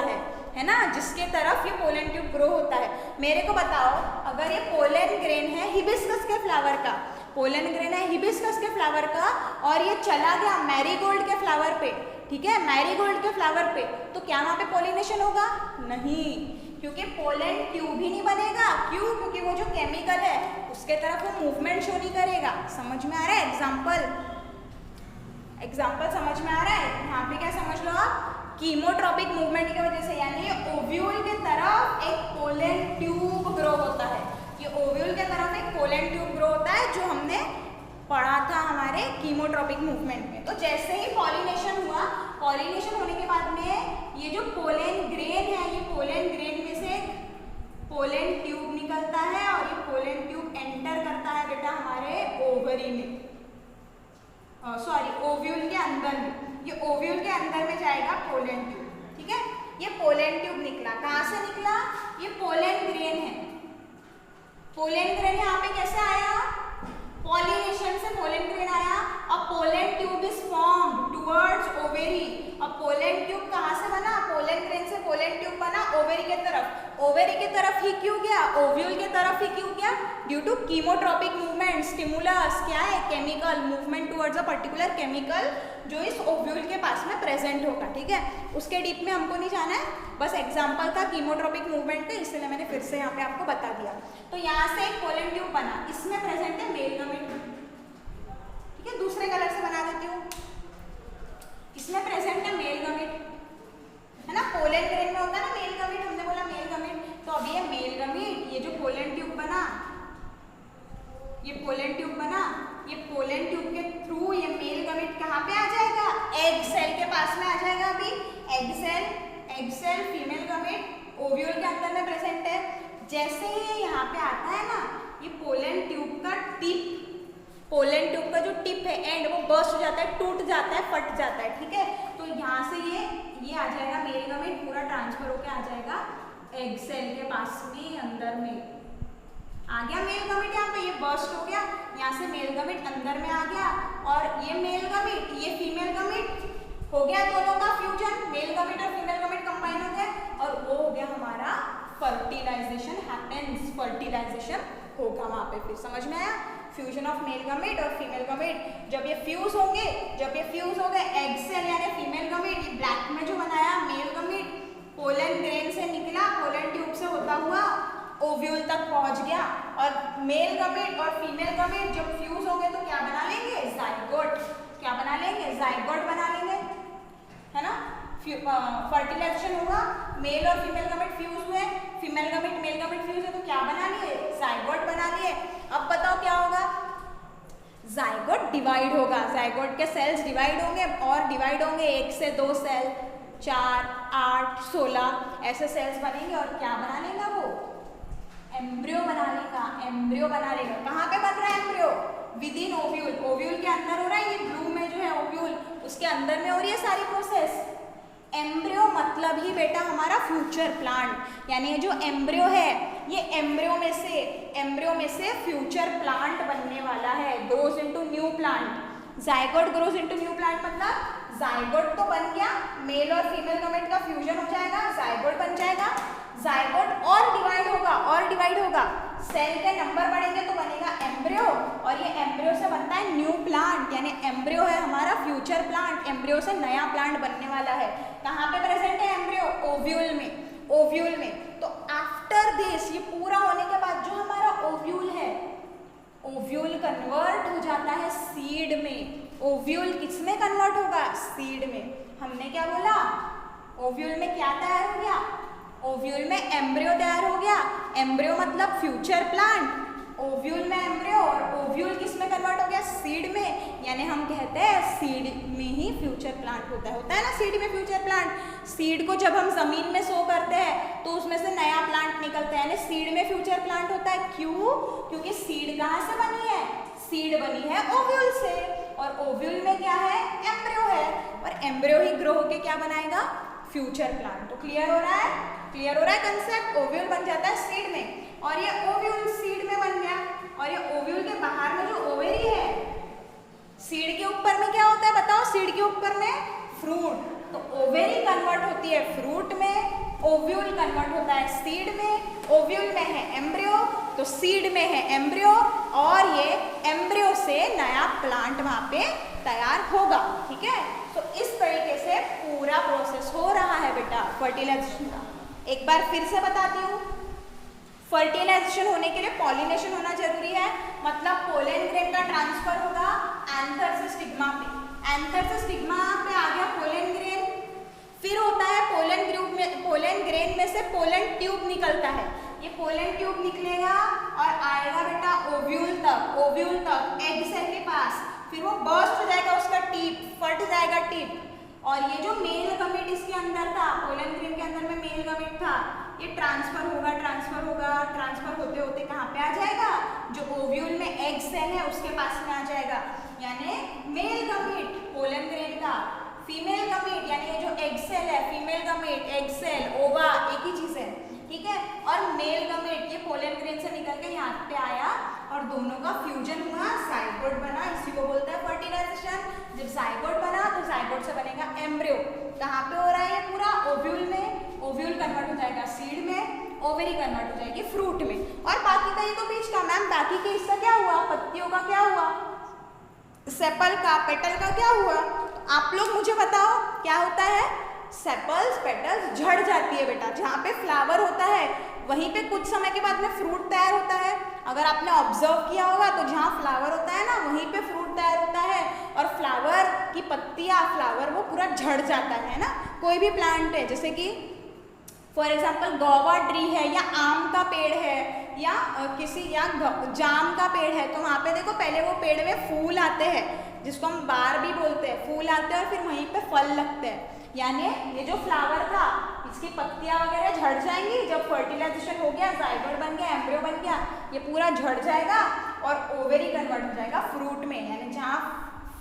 है ना, जिसके तरफ ये पोलन ट्यूब ग्रो होता है। मेरे को बताओ अगर ये पोलन ग्रेन है हिबिस्कस के फ्लावर का, पोलन ग्रेन है हिबिस्कस के फ्लावर का और ये चला गया मैरीगोल्ड के फ्लावर पे, ठीक है, मैरीगोल्ड के फ्लावर पे, तो क्या वहाँ पे पॉलिनेशन होगा? नहीं, क्योंकि पोलन ट्यूब ही नहीं बनेगा। क्यों? क्योंकि वो जो केमिकल है उसके तरफ वो मूवमेंट शो नहीं करेगा। समझ में आ रहा है? एग्जाम्पल समझ में आ रहा है? यहाँ पे क्या समझ लो आप, कीमोट्रोपिक मूवमेंट की वजह से यानी ये ओव्यूल के तरफ एक पोलन ट्यूब ग्रो होता है, ये ओव्यूल के तरफ एक पोलन ट्यूब ग्रो होता है जो हमने पढ़ा था हमारे कीमोट्रोपिक मूवमेंट में। तो जैसे ही पॉलिनेशन हुआ, पॉलिनेशन होने के बाद में ये जो पोलन ग्रेन है, ये पोलन ग्रेन में से पोलन ट्यूब निकलता है और ये पोलन ट्यूब एंटर करता है बेटा हमारे ओवरी में, सॉरी ओव्यूल के अंदर में, ये ओव्यूल के अंदर में जाएगा पोलन ट्यूब, ठीक है। ये पोलन ट्यूब निकला, कहाँ से निकला? ये पोलन ग्रेन है, पोलन ग्रेन यहाँ पे कैसे आया? पॉलिनेशन से पोलन ग्रेन आया। अब pollen tube is formed towards ovary. अब पोलन ट्यूब कहाँ से बना? पोलन ग्रेन से पोलन ट्यूब बना ओवेरी के तरफ। ओवेरी के तरफ ही क्यों गया? ओव्यूल के तरफ ही क्यों गया? ड्यू टू कीमोट्रोपिक मूवमेंट, स्टिमुलस क्या है? Chemical movement towards a particular chemical जो इस ओव्यूल के पास में प्रेजेंट होगा, ठीक है। उसके डीप में हमको नहीं जाना है, बस एग्जाम्पल था कीमोट्रोपिक मूवमेंट का, इसलिए मैंने फिर से यहाँ पे आपको बता दिया। तो यहाँ से एक पोलन ट्यूब बना, इसमें प्रेजेंट है मेल गमीट, ठीक है। दूसरे कलर से बना देती हूँ, इसमें प्रेजेंट है मेल गमीट, है ना। पोलन ग्रेन में होता है ना मेल गमीट, हमने बोला मेल गमीट, तो अभी ये मेल गमीट, ये जो पोलन ट्यूब बना, ये पोलन ट्यूब बना, ये पोलन ट्यूब के थ्रू ये मेल गमीट कहाँ पे आ जाएगा? एग सेल के पास में आ जाएगा। अभी egg cell female gamete ovule के अंदर में प्रेजेंट है। जैसे ही ये यहाँ पे आता है ना, ये पोलन ट्यूब का टिप, पोलन ट्यूब का जो टिप है एंड, वो बर्स्ट हो जाता है, टूट जाता है, फट जाता है, ठीक है। तो यहाँ से ये आ जाएगा मेल गमीट, पूरा ट्रांसफर होके आ जाएगा एग सेल के पास में, अंदर में आ गया मेल गमीट। यहाँ पे ये बर्स्ट हो गया, यहाँ से मेल गमीट अंदर में आ गया, और ये मेल गमीट, ये फीमेल गमीट, हो गया दोनों का फ्यूजन, मेल गमीट और फीमेल गमीट कंबाइन हो गए, और वो हो गया हमारा फर्टिलाइजेशन हैपेंस, फर्टिलाइजेशन होगा वहाँ पे। फिर समझ में आया? फ्यूजन ऑफ मेल गमीट और फीमेल गमीट, जब ये फ्यूज होंगे, जब ये फ्यूज हो गए एग सेल यानी फीमेल गमीट, ये ब्लैक में जो बनाया मेल गमीट, पोलन ग्रेन से निकला, पोलन ट्यूब से होता हुआ ओव्यूल तक पहुंच गया, और मेल गमीट और फीमेल गमीट जब फ्यूज हो गए तो क्या बना लेंगे? जाइगोट। क्या बना लेंगे? जाइगोट बना लेंगे, है ना। फर्टिलाइजेशन हुआ, मेल और फीमेल गमीट फ्यूज हुए, female gamete male gamete fuse है, तो क्या बना लिए? जाइगोट बना लिए। अब बताओ क्या होगा? जाइगोट डिवाइड होगा, जाइगोट के सेल्स डिवाइड होंगे, और डिवाइड होंगे 1 से 2 सेल, 4, 8, 16 ऐसे सेल्स बनेंगे, और क्या बना लेगा वो? एम्ब्रियो बना लेगा, एम्ब्रियो बना लेगा। कहाँ पे बन रहा है embryo? With in ovule, ovule के अंदर हो रहा है, ये ब्लू में जो है ओव्यूल, उसके अंदर में हो रही है सारी प्रोसेस। एम्ब्रियो मतलब ही बेटा हमारा फ्यूचर प्लांट, यानी ये जो एम्ब्रियो है, ये एम्ब्रियो में से फ्यूचर प्लांट बनने वाला है, grows into new plant. Zygote grows into new plant मतलब जाइगोट तो बन गया, मेल और फीमेल गमीट का फ्यूजन हो जाएगा, जाइगोट बन जाएगा, जाइगोट और डिवाइड होगा, सेल के नंबर बढ़ेंगे तो बनेगा एम्ब्रियो, और ये एम्ब्रियो से बनता है न्यू प्लांट, यानी एम्ब्रियो है हमारा फ्यूचर प्लांट, एम्ब्रियो से नया प्लांट बनने वाला है। कहाँ पे प्रेजेंट है एम्ब्रियो? ओव्यूल में, ओव्यूल में। तो आफ्टर दिस, ये पूरा होने के बाद जो हमारा ओव्यूल है, ओव्यूल कन्वर्ट हो जाता है सीड में। ओव्यूल किसमें कन्वर्ट होगा? सीड में। हमने क्या बोला? ओव्यूल में क्या तैयार हो गया? ओव्यूल में एम्ब्रियो तैयार हो गया। एम्ब्रियो मतलब फ्यूचर प्लांट, ओव्यूल में एम्ब्रियो, और ओव्यूल किस में कन्वर्ट हो गया? सीड में। यानी हम कहते हैं सीड में ही फ्यूचर प्लांट होता है ना, सीड में फ्यूचर प्लांट। सीड को जब हम जमीन में सो करते हैं तो उसमें से नया प्लांट निकलता है, यानी सीड में फ्यूचर प्लांट होता है। क्यों? क्योंकि सीड कहाँ से बनी है? सीड बनी है ओव्यूल से, और ओव्यूल में क्या है? एम्ब्रियो है, और एम्ब्रियो ही ग्रो होके क्या बनाएगा? Future plant. तो क्लियर हो रहा है? क्लियर हो रहा है कंसेप्ट? ओव्यूल बन जाता है सीड में, और ये ओव्यूल सीड में बन गया, और ये ओव्यूल के बाहर में जो ओवेरी है, सीड के ऊपर में क्या होता है बताओ? सीड के ऊपर में फ्रूट। तो ओवेरी कन्वर्ट होती है फ्रूट में, ओव्यूल कन्वर्ट होता है सीड में। ओव्यूल में है एम्ब्रियो, तो सीड में है एम्ब्रियो, और ये एम्ब्रियो से नया प्लांट वहाँ पे तैयार होगा। ठीक है, तो इस तरीके से पूरा प्रोसेस हो रहा है बेटा फर्टिलाइजेशन का। एक बार फिर से बताती हूँ, फर्टिलाइजेशन होने के लिए पॉलिनेशन होना जरूरी है, मतलब पोलन ग्रेन का ट्रांसफर होगा एंथर से स्टिग्मा पे, एंथर से स्टिग्मा पे आ गया पोलन ग्रेन, फिर होता है पोलन ग्रेन में से पोलन ट्यूब निकलता है। ये पोलन ट्यूब निकलेगा और आएगा बेटा ओव्यूल तक एग सेल के पास, फिर वो बर्स्ट हो जाएगा, उसका टिप फट जाएगा टिप, और ये जो मेल गमेट इसके अंदर था, पोलन ग्रेन के अंदर में मेल गमेट था, ये ट्रांसफर होगा, ट्रांसफर होते होते कहाँ पे आ जाएगा? जो ओव्यूल में एग सेल है उसके पास में आ जाएगा। यानी मेल गमेट पोलन ग्रेन का, फीमेल गमेट यानी ये जो एग सेल है, फीमेल गमेट, एग सेल, ओवा एक ही चीज है। ठीक है, और मेल गमेट ये पोलन ग्रेन से निकल के यहाँ पे आया और दोनों का फ्यूजन हुआ, जाइगोट बना, इसी को बोलते हैं फर्टिलाइजेशन। जब जाइगोट बना तो जाइगोट से बनेगा एम्ब्रियो। कहाँ पे हो रहा है ये पूरा? ओव्यूल में, ओव्यूल कन्वर्ट हो जाएगा सीड में, ओवेरी कन्वर्ट हो जाएगी फ्रूट में, और बाकी का ये तो बीच का। मैम बाकी के हिस्सा क्या हुआ? पत्तियों का क्या हुआ? सेपल का, पेटल का क्या हुआ? तो आप लोग मुझे बताओ क्या होता है? सेपल्स पेटल्स झड़ जाती है बेटा। जहाँ पे फ्लावर होता है वहीं पे कुछ समय के बाद में फ्रूट तैयार होता है। अगर आपने ऑब्जर्व किया होगा तो जहाँ फ्लावर होता है ना वहीं पे फ्रूट तैयार होता है, और फ्लावर की पत्तियाँ, फ्लावर वो पूरा झड़ जाता है ना। कोई भी प्लांट है, जैसे कि फॉर एग्जाम्पल गौवा ट्री है, या आम का पेड़ है, या जाम का पेड़ है, तो वहाँ पे देखो पहले वो पेड़ में फूल आते हैं, जिसको हम बार भी बोलते हैं, फूल आते हैं और फिर वहीं पे फल लगते हैं। यानी ये जो फ्लावर था इसकी पत्तियाँ वगैरह झड़ जाएंगी, जब फर्टिलाइजेशन हो गया, जाइगोट बन गया, एम्ब्रियो बन गया, ये पूरा झड़ जाएगा और ओवेरी कन्वर्ट हो जाएगा फ्रूट में। यानी जहाँ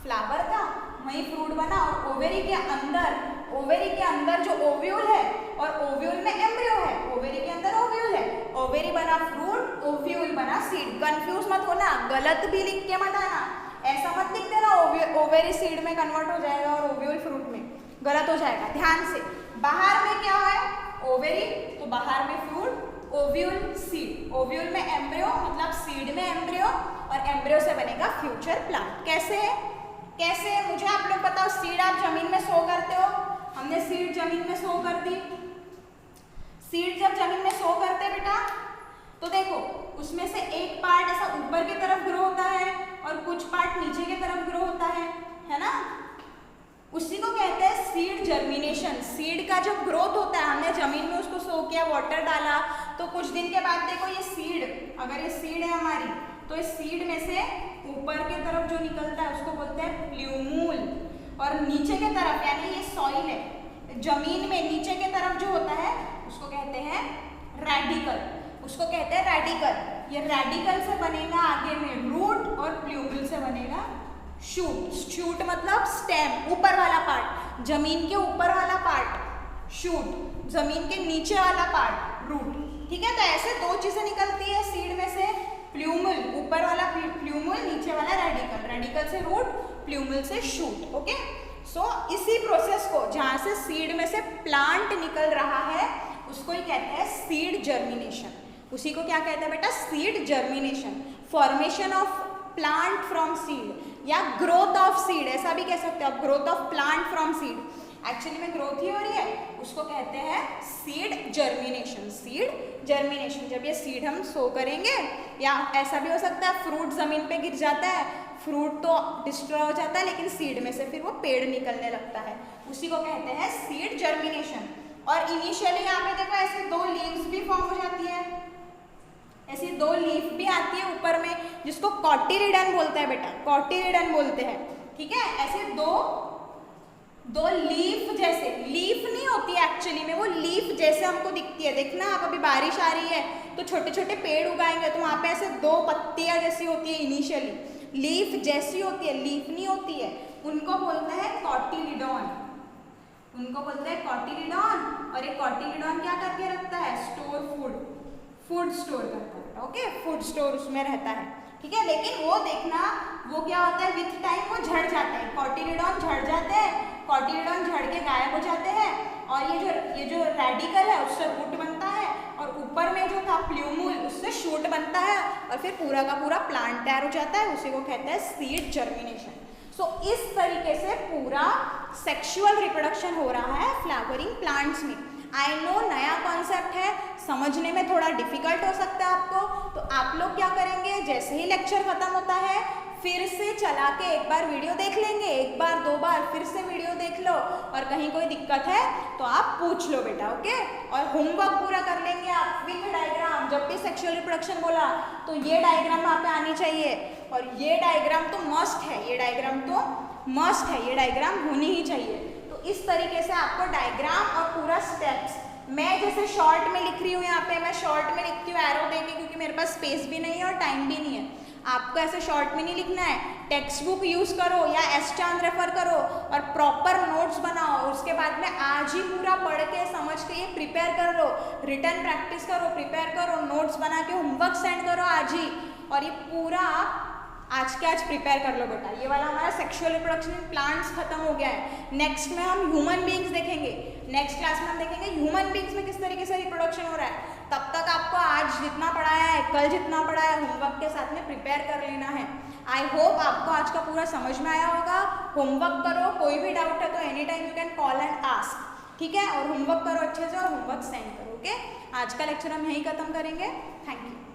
फ्लावर था वहीं फ्रूट बना, और ओवेरी के अंदर जो ओव्यूल है, और ओव्यूल में एम्ब्रियो है, ओवेरी के अंदर ओव्यूल है, ओवेरी बना फ्रूट, ओव्यूल बना सीड। कंफ्यूज मत होना, गलत भी लिख के मत आना, ऐसा मत लिख देना ओवेरी सीड में कन्वर्ट हो जाएगा और ओव्यूल फ्रूट में, गलत हो जाएगा। ध्यान से, बाहर में क्या है? ओवेरी, तो बाहर में फ्रूट, ओव्यूल सीड, ओव्यूल में एम्ब्रियो मतलब सीड में एम्ब्रियो, और एम्ब्रियो से बनेगा फ्यूचर प्लांट। कैसे मुझे आप लोग बताओ। सीड आप जमीन में सो करते हो, हमने सीड जमीन में सो कर दी। सीड जब जमीन में सो करते बेटा तो देखो उसमें से एक पार्ट ऐसा ऊपर की तरफ ग्रो होता है और कुछ पार्ट नीचे की तरफ ग्रो होता है ना। उसी को कहते हैं सीड जर्मिनेशन। सीड का जब ग्रोथ होता है, हमने जमीन में उसको सो किया, वाटर डाला, तो कुछ दिन के बाद देखो ये सीड, अगर ये सीड है हमारी, तो इस सीड में से ऊपर की तरफ जो निकलता है उसको बोलते हैं प्ल्यूमूल, और नीचे की तरफ यानी ये सॉइल है, जमीन में नीचे की तरफ जो होता है उसको कहते हैं रेडिकल, उसको कहते हैं रेडिकल। ये रेडिकल से बनेगा आगे में रूट, और प्ल्यूमूल से बनेगा शूट। शूट मतलब स्टेम, ऊपर वाला पार्ट, जमीन के ऊपर वाला पार्ट शूट, जमीन के नीचे वाला पार्ट रूट। ठीक है, तो ऐसे दो चीजें निकलती है सीड में से, प्ल्यूमल ऊपर वाला प्ल्यूमल, नीचे वाला रेडिकल, रेडिकल से रूट, प्ल्यूमल से शूट। ओके, सो इसी प्रोसेस को जहाँ से सीड में से प्लांट निकल रहा है उसको ही कहते हैं सीड जर्मिनेशन। उसी को क्या कहते हैं बेटा, seed germination, formation of plant from seed या ग्रोथ ऑफ सीड, ऐसा भी कह सकते हो आप, growth of plant from seed. Actually में ग्रोथ ही हो रही है, उसको कहते हैं सीड जर्मिनेशन। सीड जर्मिनेशन, जब ये सीड हम सो करेंगे, या ऐसा भी हो सकता है फ्रूट जमीन पे गिर जाता है, फ्रूट तो डिस्ट्रॉय हो जाता है लेकिन सीड में से फिर वो पेड़ निकलने लगता है, उसी को कहते हैं सीड जर्मिनेशन। और इनिशियली यहाँ पे देखो ऐसे 2 लीव्स भी फॉर्म हो जाती है, ऐसी 2 लीफ भी आती है ऊपर में, जिसको कॉटिलिडन बोलते हैं बेटा, कॉटिलिडन बोलते हैं, ठीक है। ऐसे दो लीफ जैसे, लीफ नहीं होती एक्चुअली में, वो लीफ जैसे हमको दिखती है। देखना आप, अभी बारिश आ रही है तो छोटे छोटे पेड़ उगाएंगे तो वहाँ पे ऐसे 2 पत्तियाँ जैसी होती है, इनिशियली लीफ जैसी होती है, लीफ नहीं होती है, उनको बोलते हैं कॉटिलिडॉन, उनको बोलते हैं कॉटिलिडॉन। और ये कॉटिलिडॉन क्या करके रखता है, स्टोर फूड स्टोर करता है, ओके, फूड स्टोर उसमें रहता है, ठीक है। लेकिन वो देखना, वो क्या होता है, विथ टाइम वो झड़ जाते हैं, कॉटिलिडॉन झड़ जाते हैं, कॉटिलिडॉन झड़ के गायब हो जाते हैं, और ये जो रेडिकल है उससे रूट बनता है, और ऊपर में जो था प्ल्यूमुल उससे शूट बनता है, और फिर पूरा का पूरा प्लांट तैयार हो जाता है, उसी को कहते हैं सीड जर्मिनेशन। सो इस तरीके से पूरा सेक्सुअल रिप्रोडक्शन हो रहा है फ्लावरिंग प्लांट्स में। आई नो नया कॉन्सेप्ट है, समझने में थोड़ा डिफिकल्ट हो सकता है आपको, तो आप लोग क्या करेंगे, जैसे ही लेक्चर खत्म होता है फिर से चला के एक बार वीडियो देख लेंगे, 1 बार 2 बार फिर से वीडियो देख लो, और कहीं कोई दिक्कत है तो आप पूछ लो बेटा, ओके। और होमवर्क पूरा कर लेंगे आप विथ डायग्राम, जब भी सेक्सुअल रिप्रोडक्शन बोला तो ये डायग्राम वहाँ पे आनी चाहिए, और ये डायग्राम तो मस्ट है, ये डायग्राम तो मस्ट है, ये डायग्राम होनी ही चाहिए। तो इस तरीके से आपको डायग्राम और पूरा स्टेप्स, मैं जैसे शॉर्ट में लिख रही हूँ, यहाँ पे मैं शॉर्ट में लिखती हूँ एरो देके, क्योंकि मेरे पास स्पेस भी नहीं है और टाइम भी नहीं है। आपको ऐसे शॉर्ट में नहीं लिखना है, टेक्स्ट बुक यूज़ करो या एस-चांद रेफर करो और प्रॉपर नोट्स बनाओ। उसके बाद में आज ही पूरा पढ़ के समझ के ये प्रिपेयर कर लो, रिटर्न प्रैक्टिस करो, प्रिपेयर करो, नोट्स बना के होमवर्क सेंड करो आज ही, और ये पूरा आज के आज प्रिपेयर कर लो बेटा। ये वाला हमारा सेक्सुअल रिप्रोडक्शन इन प्लांट्स खत्म हो गया है। नेक्स्ट में हम ह्यूमन बीइंग्स देखेंगे, नेक्स्ट क्लास में हम देखेंगे ह्यूमन बीइंग्स में किस तरीके से रिप्रोडक्शन हो रहा है। तब तक आपको आज जितना पढ़ाया है, कल जितना पढ़ाया है, होमवर्क के साथ में प्रिपेयर कर लेना है। आई होप आपको आज का पूरा समझ में आया होगा। होमवर्क करो, कोई भी डाउट है तो any time you can call and ask, ठीक है। और होमवर्क करो अच्छे से और होमवर्क सेंड करो, ओके। आज का लेक्चर हम यहीं खत्म करेंगे। Thank you.